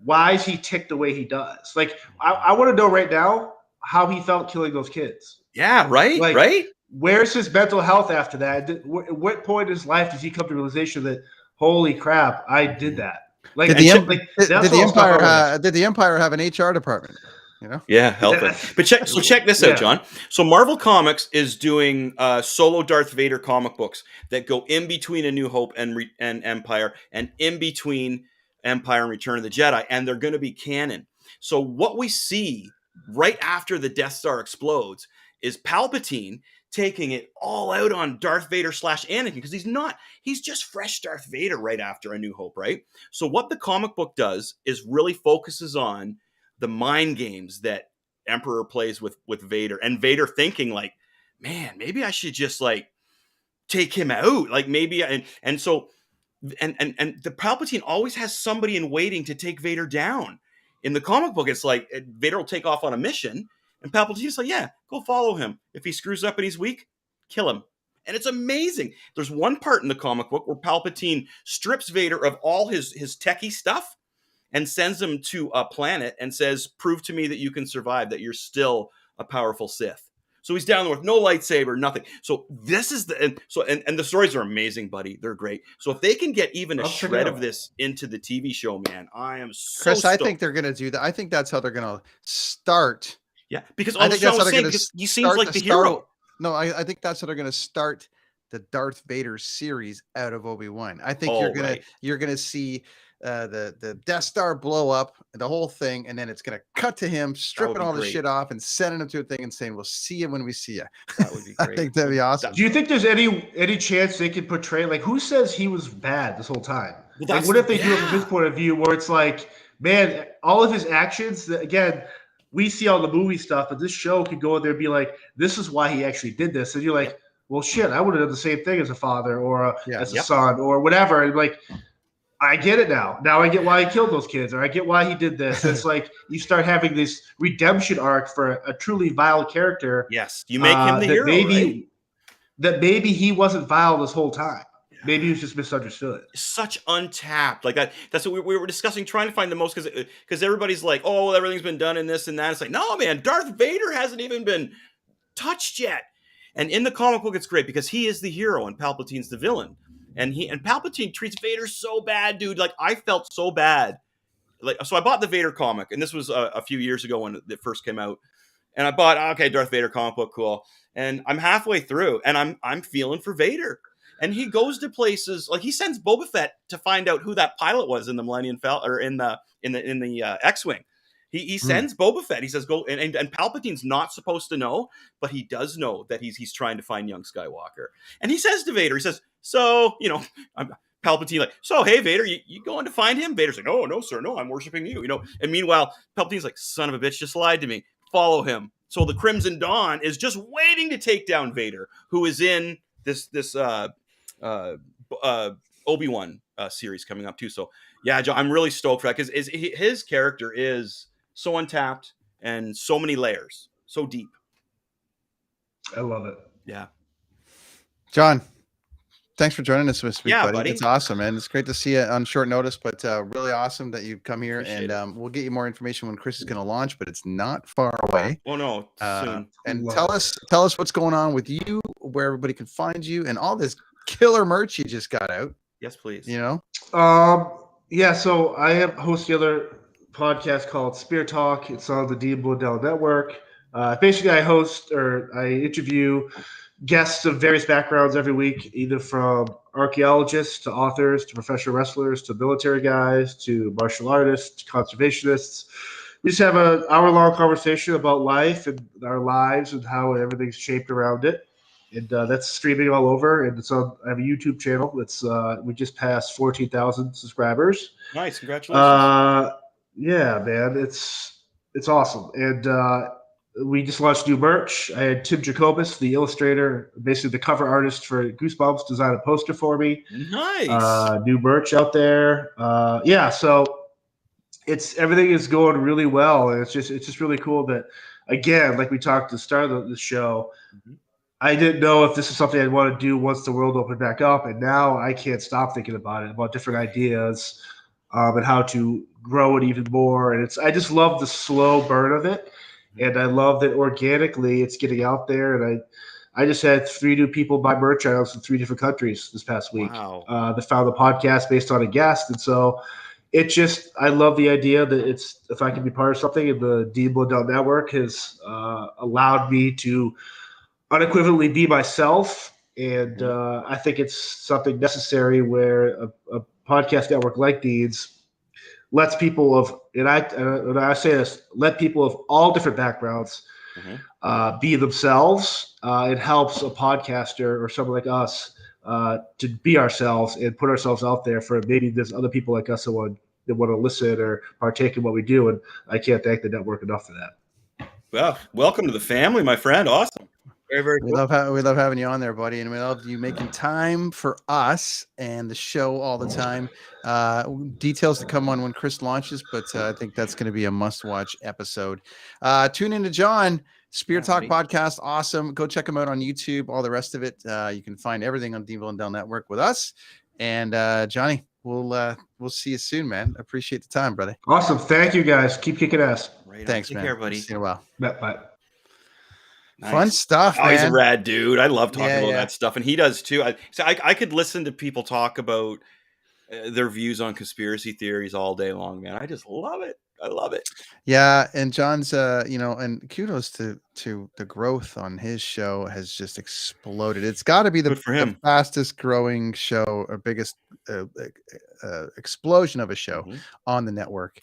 why is he ticked the way he does? Like, I want to know right now how he felt killing those kids. Yeah, right, like, right. where's his mental health after that? At what point in his life does he come to the realization that, holy crap, I did that? Like, Did the Empire have an HR department? You know? Yeah, help it. But check this out, John. So Marvel Comics is doing solo Darth Vader comic books that go in between A New Hope and Empire, and in between Empire and Return of the Jedi, and they're going to be canon. So what we see right after the Death Star explodes is Palpatine taking it all out on Darth Vader / Anakin, because he's just fresh Darth Vader right after A New Hope, right? So what the comic book does is really focuses on the mind games that Emperor plays with Vader, and Vader thinking like, man, maybe I should just like take him out. Like maybe, and so the Palpatine always has somebody in waiting to take Vader down. In the comic book, it's like Vader will take off on a mission, and Palpatine's like, yeah, go follow him. If he screws up and he's weak, kill him. And it's amazing. There's one part in the comic book where Palpatine strips Vader of all his techie stuff and sends him to a planet and says, prove to me that you can survive, that you're still a powerful Sith. So he's down there with no lightsaber, nothing. So this is and the stories are amazing, buddy. They're great. So if they can get even a shred of this into the TV show, man, I am so Chris, stoked. I think they're going to do that. I think that's how they're going to start. Yeah, because I think that's how they're going to. He seems like the hero. No, I think that's how they're going to start the Darth Vader series out of Obi-Wan. I think you're gonna see the Death Star blow up, the whole thing, and then it's gonna cut to him stripping all the shit off and sending him to a thing and saying, "We'll see you when we see you." That would be great. I think that'd be awesome. Do you think there's any chance they could portray, like, who says he was bad this whole time? Well, like, what if they do it from his point of view, where it's like, man, all of his actions, again, we see all the movie stuff, but this show could go in there and be like, this is why he actually did this, and you're like, well, shit, I would have done the same thing as a father or as a son or whatever. And like, I get it now. Now I get why he killed those kids, or I get why he did this. It's like you start having this redemption arc for a truly vile character. Yes, you make him the hero, right? That maybe he wasn't vile this whole time. Maybe he was just misunderstood. Such untapped, like that. That's what we were discussing, trying to find the most, because everybody's like, oh, well, everything's been done in this and that. It's like, no, man, Darth Vader hasn't even been touched yet. And in the comic book, it's great because he is the hero and Palpatine's the villain. And Palpatine treats Vader so bad, dude. Like, I felt so bad. Like, so I bought the Vader comic, and this was a few years ago when it first came out. And I bought, okay, Darth Vader comic book, cool. And I'm halfway through, and I'm feeling for Vader. And he goes to places like he sends Boba Fett to find out who that pilot was in the Millennium Falcon, or in the X-wing. He sends Boba Fett. He says, go, and Palpatine's not supposed to know, but he does know that he's trying to find young Skywalker. And he says to Vader, he says, so, Palpatine, like, so, hey, Vader, you going to find him? Vader's like, oh, no, sir, no, I'm worshiping you, And meanwhile, Palpatine's like, son of a bitch, just lied to me. Follow him. So the Crimson Dawn is just waiting to take down Vader, who is in this Obi-Wan series coming up too. So yeah, John, I'm really stoked for that, because his character is so untapped and so many layers, so deep. I love it. Yeah, John, thanks for joining us this week, buddy. It's awesome, man. It's great to see you on short notice, but really awesome that you come here. Appreciate and we'll get you more information when Chris is going to launch, but it's not far away. Oh no, soon. And tell us what's going on with you, where everybody can find you, and all this killer merch you just got out. Yes, please. Yeah, so I have hosted other podcast called Spear Talk. It's on the Dean Blundell Network. Basically, I host, or I interview guests of various backgrounds every week, either from archaeologists to authors to professional wrestlers to military guys to martial artists to conservationists. We just have an hour-long conversation about life and our lives and how everything's shaped around it. And that's streaming all over. And I have a YouTube channel that's we just passed 14,000 subscribers. Nice, congratulations. Yeah, man, it's awesome. And we just launched new merch. I had Tim Jacobus, the illustrator, basically the cover artist for Goosebumps, design a poster for me. Nice. New merch out there. Yeah, so everything is going really well, and it's just really cool that, again, like we talked at the start of the show. Mm-hmm. I didn't know if this is something I'd want to do once the world opened back up, and now I can't stop thinking about different ideas and how to grow it even more. And I just love the slow burn of it, and I love that organically it's getting out there. And I just had 3 new people buy merch items from 3 different countries this past week. Wow. That found the podcast based on a guest, and so I love the idea that if I can be part of something, and the Dean Blundell Network has allowed me to unequivocally be myself. And I think it's something necessary where a podcast network like Dean's lets people and I say this, let people of all different backgrounds be themselves. It helps a podcaster or someone like us to be ourselves and put ourselves out there for maybe there's other people like us that want to listen or partake in what we do. And I can't thank the network enough for that. Well, welcome to the family, my friend. Awesome. Very, very cool. We love having you on there, buddy, and we love you making time for us and the show all the time. Details to come on when Chris launches, but I think that's going to be a must-watch episode. Tune into John Spear Talk podcast, awesome. Go check him out on YouTube. All the rest of it, you can find everything on Dean Blundell Network with us. And Johnny, we'll see you soon, man. Appreciate the time, brother. Awesome, thank you guys. Keep kicking ass. Right. Thanks, Take man. care, buddy. See you in a while. Bye. Nice. Fun stuff, man. He's a rad dude. I love talking about Yeah. that stuff, and he does too. I could listen to people talk about their views on conspiracy theories all day long, man. I just love it. I love it. Yeah, and John's, and kudos to the growth on his show has just exploded. It's got to be Good for him. the fastest growing show or biggest explosion of a show on the network.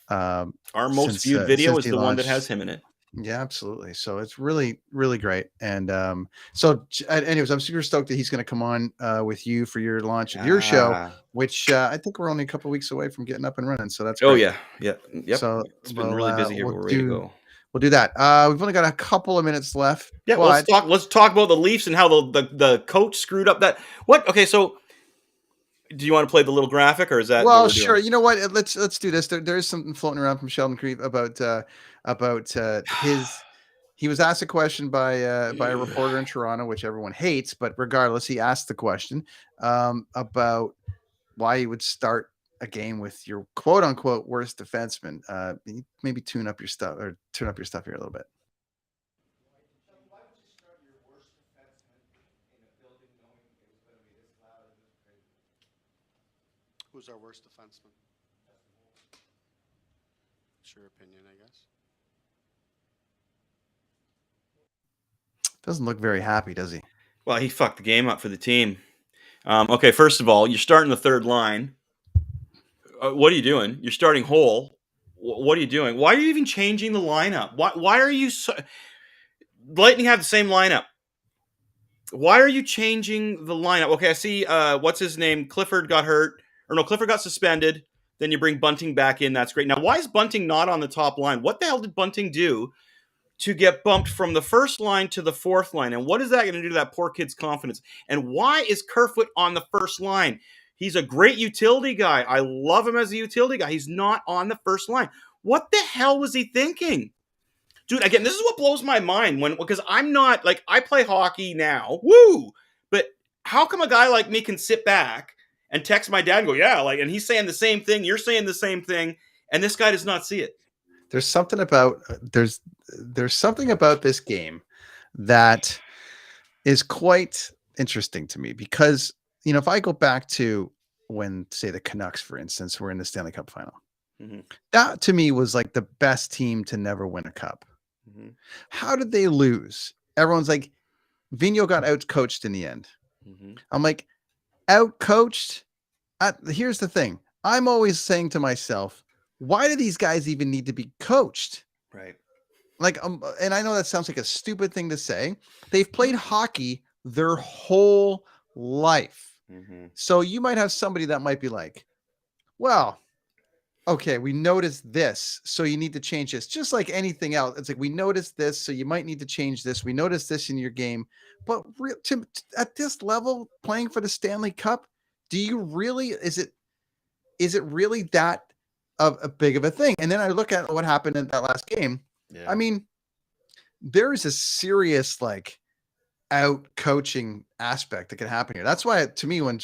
Our most viewed video is the one that has him in it. Yeah, absolutely. So it's really, really great. And anyways, I'm super stoked that he's going to come on with you for your launch of your show, which I think we're only a couple of weeks away from getting up and running. So that's great. Oh yeah. Yep. So it's been really busy here. We're ready to go. We'll do that. We've only got a couple of minutes left. Yeah, let's talk about the Leafs and how the coach screwed up that. What? Okay, so do you want to play the little graphic, or is that? Well, sure. You know what? Let's do this. There is something floating around from Sheldon Creeve about his. He was asked a question by a reporter in Toronto, which everyone hates, but regardless, he asked the question about why he would start a game with your quote unquote worst defenseman. Maybe tune up your stuff here a little bit. Who's our worst defenseman? It's your opinion, I guess. Doesn't look very happy, does he? Well, he fucked the game up for the team. Okay, first of all, you're starting the third line. What are you doing? You're starting Hole. What are you doing? Why are you even changing the lineup? Why are you Lightning have the same lineup? Why are you changing the lineup? Okay, I see. What's his name? Clifford got hurt. Or no, Clifford got suspended. Then you bring Bunting back in. That's great. Now, why is Bunting not on the top line? What the hell did Bunting do to get bumped from the first line to the fourth line? And what is that going to do to that poor kid's confidence? And why is Kerfoot on the first line? He's a great utility guy. I love him as a utility guy. He's not on the first line. What the hell was he thinking? Dude, again, this is what blows my mind because I'm not like I play hockey now. Woo! But how come a guy like me can sit back and text my dad and go, yeah, and he's saying the same thing, you're saying the same thing, and this guy does not see it? There's something about this game that is quite interesting to me because, if I go back to when, say, the Canucks, for instance, were in the Stanley Cup final, that to me was like the best team to never win a cup. How did they lose? Everyone's like, Vigneault got out-coached in the end. I'm like, out-coached? Here's the thing. I'm always saying to myself, why do these guys even need to be coached? Right. And I know that sounds like a stupid thing to say. They've played hockey their whole life. So you might have somebody that might be like, well, okay, we noticed this, so you need to change this. Just like anything else. It's like, we noticed this, so you might need to change this. We noticed this in your game. But at this level, playing for the Stanley Cup, do you really, is it really that of a big of a thing? And then I look at what happened in that last game. Yeah. I mean, there is a serious out coaching aspect that can happen here. That's why, to me, when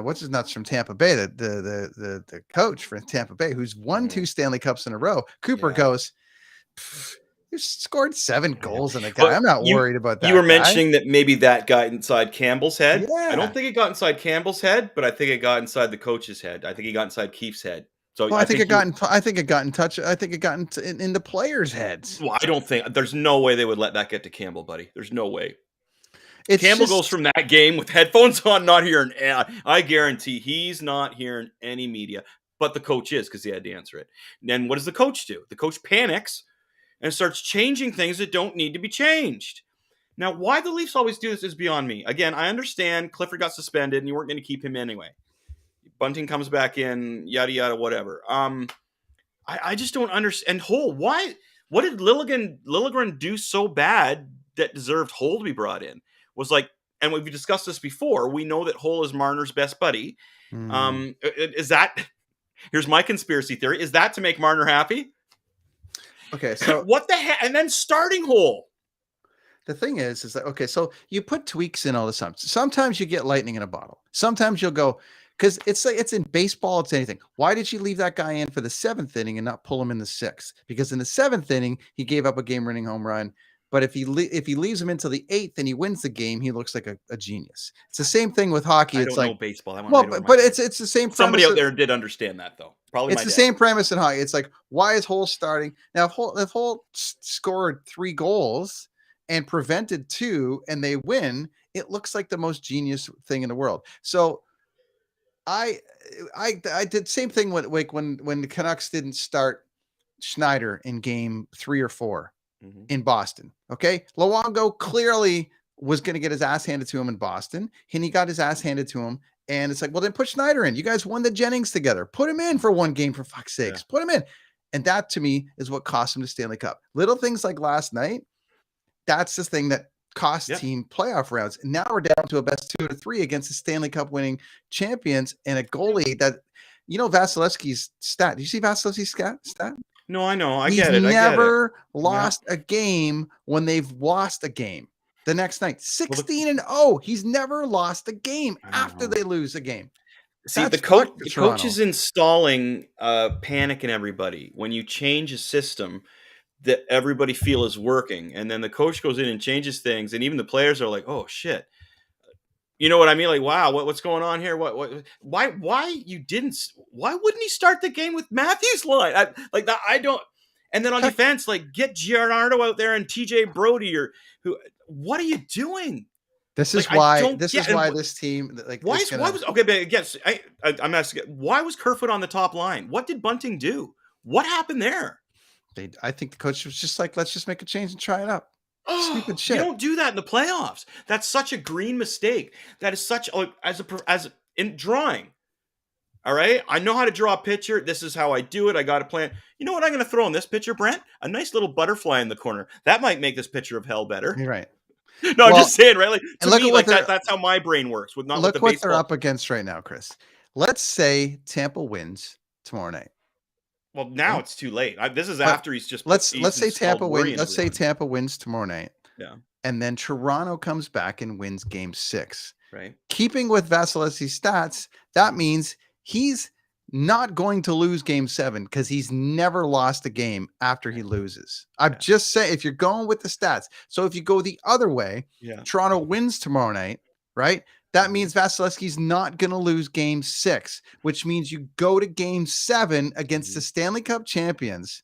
what's his nuts from Tampa Bay, the coach for Tampa Bay, who's won 2 Stanley Cups in a row, Cooper goes, He scored 7 goals in the guy. But I'm not worried about that. You were guy. mentioning that maybe that got inside Campbell's head. Yeah. I don't think it got inside Campbell's head, but I think it got inside the coach's head. I think it got inside Keefe's head. So Well, I think it got in touch. I think it got in the players' heads. Well, I don't think there's no way they would let that get to Campbell, buddy. There's no way. Campbell goes from that game with headphones on, not hearing. I guarantee he's not hearing any media, but the coach is because he had to answer it. And then what does the coach do? The coach panics and starts changing things that don't need to be changed. Now, why the Leafs always do this is beyond me. Again, I understand Clifford got suspended and you weren't going to keep him anyway. Bunting comes back in, yada, yada, whatever. I just don't understand. Why? What did Liljegren do so bad that deserved Hull to be brought in? Was like, and we've discussed this before, we know that Hull is Marner's best buddy. Is that, here's my conspiracy theory, is that to make Marner happy? Okay, so what the heck? And then starting Hull. The thing is that, okay, so you put tweaks in all the time. Sometimes you get lightning in a bottle. Sometimes you'll go, because it's like, it's in baseball, it's anything. Why did you leave that guy in for the 7th inning and not pull him in the 6th? Because in the 7th inning, he gave up a game-winning home run. But if he leaves him until the 8th and he wins the game, he looks like a genius. It's the same thing with hockey. It's like, know baseball. But it's the same. Somebody out there did understand that though. Probably it's the same premise in hockey. It's like, why is Hull starting now? If Hull scored 3 goals and prevented 2, and they win, it looks like the most genius thing in the world. So I did same thing when the Canucks didn't start Schneider in game 3 or 4. In Boston. Okay. Luongo clearly was going to get his ass handed to him in Boston, and he got his ass handed to him. And it's like, well, then put Schneider in. You guys won the Jennings together. Put him in for 1 game, for fuck's sakes. Put him in. And that to me is what cost him the Stanley Cup. Little things like last night, that's the thing that cost team playoff rounds. And now we're down to a best 2 out of 3 against the Stanley Cup winning champions and a goalie that, Vasilevsky's stat. Do you see Vasilevsky's stat? No, I know. He's never lost a game when they've lost a game. The next night, 16-0. He's never lost a game after they lose a game. See, the coach is installing panic in everybody. When you change a system that everybody feel is working, and then the coach goes in and changes things, and even the players are like, "Oh shit." You know what I mean? Like, wow, what's going on here? Why wouldn't he start the game with Matthews line? I don't. And then on defense, like, get Gianardo out there and TJ Brody what are you doing? This is why this team, like, I'm asking, why was Kerfoot on the top line? What did Bunting do? What happened there? I think the coach was just like, let's just make a change and try it up. Stupid shit. You don't do that in the playoffs. That's such a green mistake. That is such as in drawing. All right, I know how to draw a picture. This is how I do it. I got a plan. You know what I'm going to throw in this picture, Brent? A nice little butterfly in the corner. That might make this picture of hell better. You're right. No, I'm just saying, right? Like, to look me, at like that's how my brain works. With not look with the what baseball. They're up against right now, Chris. Let's say Tampa wins tomorrow night. Well, now it's too late. This is after he's just. Let's say Tampa wins. Let's say Tampa wins tomorrow night. Yeah. And then Toronto comes back and wins game 6. Right. Keeping with Vasilevsky's stats, that means he's not going to lose game 7 because he's never lost a game after he loses. I'm just saying, if you're going with the stats. So if you go the other way, Toronto wins tomorrow night, right? That means Vasilevsky's not going to lose game 6, which means you go to game 7 against the Stanley Cup champions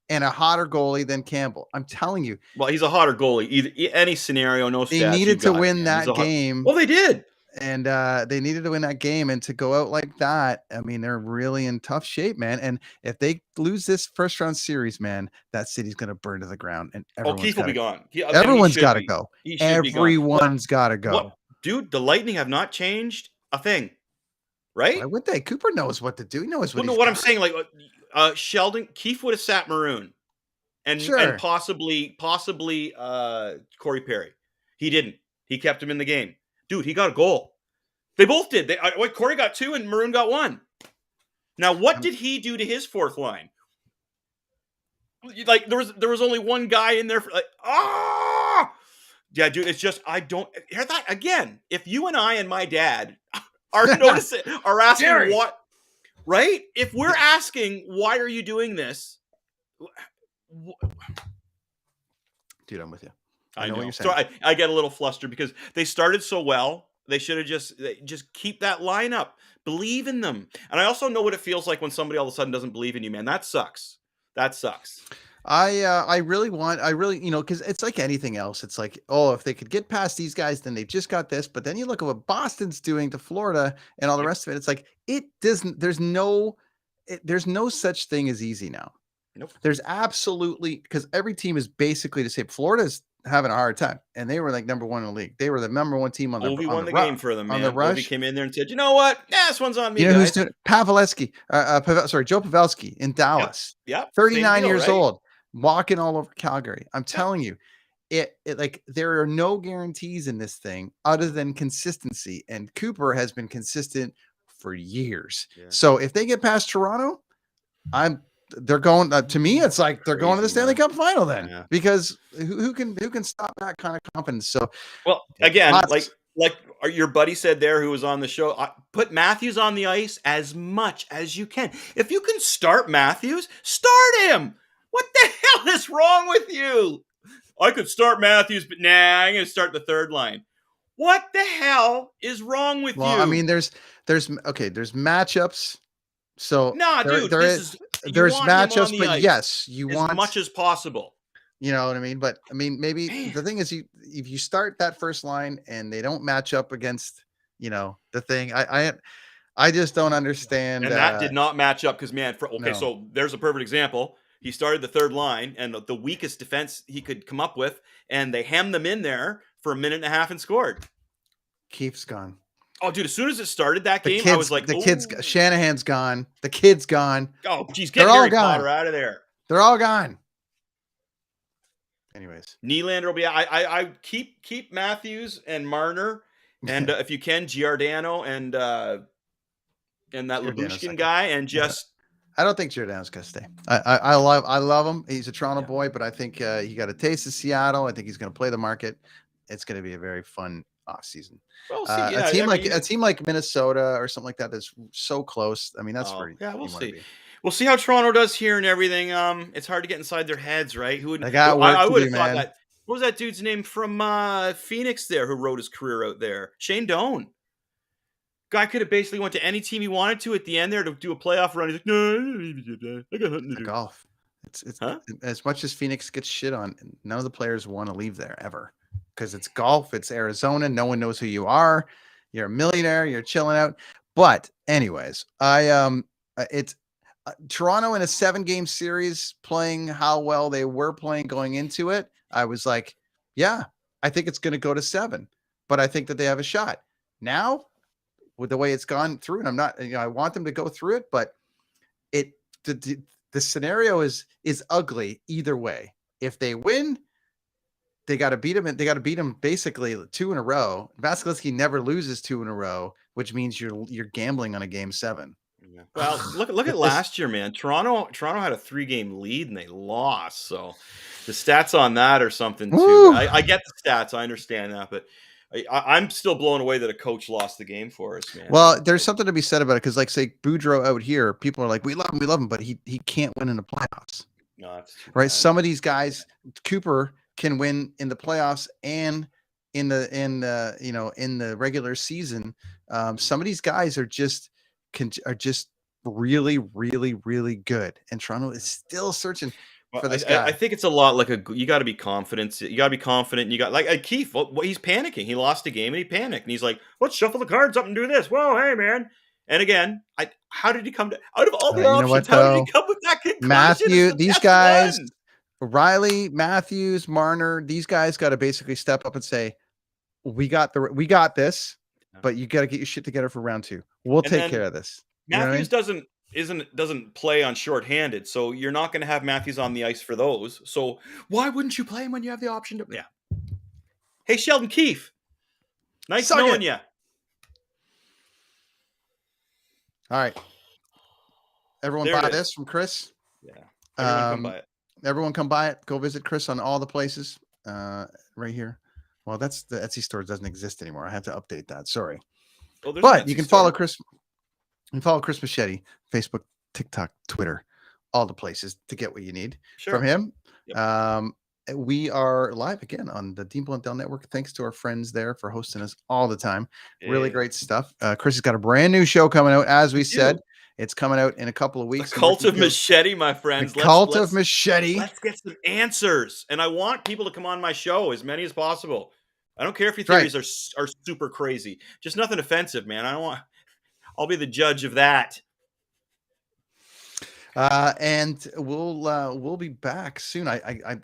and a hotter goalie than Campbell. I'm telling you. Well, he's a hotter goalie. Any scenario, no stats. They needed to win that game. Well, they did. And they needed to win that game. And to go out like that, I mean, they're really in tough shape, man. And if they lose this first round series, man, that city's going to burn to the ground. And Keith will be gone. Everyone's got to go. Everyone's got to go. Dude, the Lightning have not changed a thing. Right? Why would they? Cooper knows what to do. He knows what I'm saying, like, Sheldon, Keith would have sat Maroon and possibly Corey Perry. He didn't. He kept him in the game. Dude, he got a goal. They both did. Corey got 2 and Maroon got 1. Now, what did he do to his fourth line? Like, there was only one guy in there for, like, yeah, dude, it's just, I don't hear that again. If you and I and my dad are asking what, right? If we're asking, why are you doing this? Dude, I'm with you. I know know. what you're saying. So I get a little flustered because they started so well. They should have just keep that lineup. Believe in them. And I also know what it feels like when somebody all of a sudden doesn't believe in you, man. That sucks. That sucks. I really, because it's like anything else. It's like, oh, if they could get past these guys, then they've just got this. But then you look at what Boston's doing to Florida and all the rest of it. It's like, it doesn't, there's no such thing as easy now. Nope. There's absolutely, because every team is basically the same. Florida's having a hard time, and they were like number one in the league. They were the number one team on the Ovi won the game for them, man. the rush. Ovi came in there and said, you know what? Yeah, this one's on me, You know guys. who's doing it? Joe Pavelski in Dallas. Yep. 39 years old, walking all over Calgary. I'm telling you, it like there are no guarantees in this thing other than consistency, and Cooper has been consistent for years. Yeah. So if they get past Toronto, they're going to me. It's like they're going to the Stanley Cup final then, because who can stop that kind of confidence? So, well, again, like your buddy said there, who was on the show, put Matthews on the ice as much as you can. If you can start Matthews, start him. What the hell is wrong with you? I could start Matthews, but I'm going to start the third line. What the hell is wrong with you? I mean, there's matchups. So dude, there's matchups, but yes, you want as much as possible. You know what I mean? But I mean, maybe the thing is, if you start that first line and they don't match up against, the thing, I just don't understand. And that did not match up because, man, so there's a perfect example. He started the third line and the weakest defense he could come up with, and they hemmed them in there for a minute and a half and scored. Keith's gone. Oh, dude, as soon as it started that game, I was like, Shanahan's gone. The kid's gone. Oh, geez, get Harry Potter out of there. They're all gone. Anyways. Nylander will be, I keep Matthews and Marner, and if you can, Giordano and that Labushkin guy, and just. I don't think Giordano's gonna stay. I love him. He's a Toronto boy, but I think he got a taste of Seattle. I think he's gonna play the market. It's gonna be a very fun off season. Well, a team like Minnesota or something like that is so close. I mean, that's where we'll see. We'll see how Toronto does here and everything. It's hard to get inside their heads, right? Who would? I would have thought that. What was that dude's name from Phoenix there who wrote his career out there? Shane Doan. Guy could have basically went to any team he wanted to at the end there to do a playoff run. He's like, no, I got nothing to do. Golf. It's as much as Phoenix gets shit on, none of the players want to leave there ever. Because it's golf, it's Arizona. No one knows who you are. You're a millionaire. You're chilling out. But anyways, it's Toronto in a 7-game series playing how well they were playing going into it. I was like, yeah, I think it's going to go to 7, but I think that they have a shot now with the way it's gone through. And I'm not, I want them to go through it, but the scenario is ugly either way. If they win, they got to beat them, and they got to beat them basically 2 in a row. Vasilevsky never loses 2 in a row, which means you're gambling on a game 7. Yeah. Well, look at last year, man. Toronto had a 3-game lead and they lost. So the stats on that are something too. I get the stats, I understand that, but I'm still blown away that a coach lost the game for us, man. Well, there's something to be said about it because, like, say Boudreaux out here, people are like, we love him, but he can't win in the playoffs. No, that's right. Some of these guys, Cooper can win in the playoffs and in the regular season. Some of these guys are just really, really, really good, and Toronto is still searching for this guy. I think it's a lot like you got to be confident. You got to be confident. And you got like Keith. He's panicking. He lost a game and he panicked, and he's like, "Let's shuffle the cards up and do this." Whoa, hey man. And again, how did he come to out of all the options? How did he come with that conclusion? Matthew, these guys. Riley, Matthews, Marner, these guys got to basically step up and say, we got this, but you got to get your shit together for round 2. We'll take care of this. Matthews doesn't play on shorthanded, so you're not going to have Matthews on the ice for those. So why wouldn't you play him when you have the option to? Yeah. Hey, Sheldon Keefe. Nice knowing you. All right. Everyone buy this from Chris. Yeah. Everyone come buy it. Everyone come by it. Go visit Chris on all the places right here. Well, the Etsy store doesn't exist anymore. I have to update that. Sorry. Well, but you can follow Chris. You can follow Chris Machete, Facebook, TikTok, Twitter, all the places to get what you need from him. Yep. we are live again on the Dean Blundell Network. Thanks to our friends there for hosting us all the time. Really great stuff. Chris has got a brand new show coming out. As we said, it's coming out in a couple of weeks. The Cult of Machete, my friends. The Cult of Machete. Let's get some answers. And I want people to come on my show, as many as possible. I don't care if your theories are super crazy. Just nothing offensive, man. I'll be the judge of that. And we'll be back soon.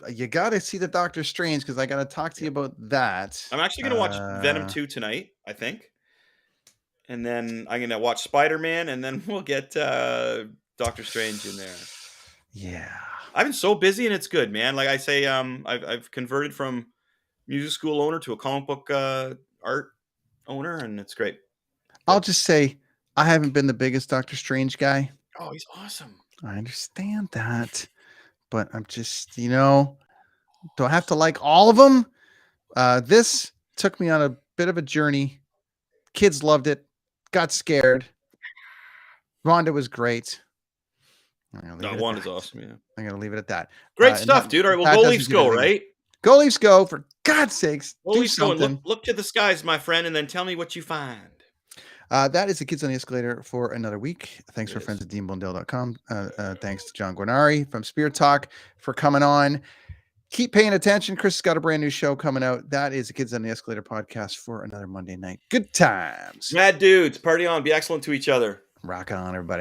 You got to see the Doctor Strange because I got to talk to you about that. I'm actually going to watch Venom 2 tonight, I think. And then I'm going to watch Spider-Man, and then we'll get Doctor Strange in there. Yeah. I've been so busy, and it's good, man. Like I say, I've converted from music school owner to a comic book art owner, and it's great. I'll just say I haven't been the biggest Doctor Strange guy. Oh, he's awesome. I understand that, but I'm just, do I have to like all of them? This took me on a bit of a journey. Kids loved it. Got scared. Wanda was great. Wanda's awesome, yeah. I'm going to leave it at that. Great stuff, dude. All right, well, go Leafs go, right? Go Leafs go, for God's sakes. Do something. Look to the skies, my friend, and then tell me what you find. That is the Kids on the Escalator for another week. Thanks for friends at DeanBlundell.com. Thanks to John Guarnieri from Spear Talk for coming on. Keep paying attention. Chris has got a brand new show coming out. That is the Kids on the Escalator podcast for another Monday night. Good times. Mad dudes, party on. Be excellent to each other. Rock on, everybody.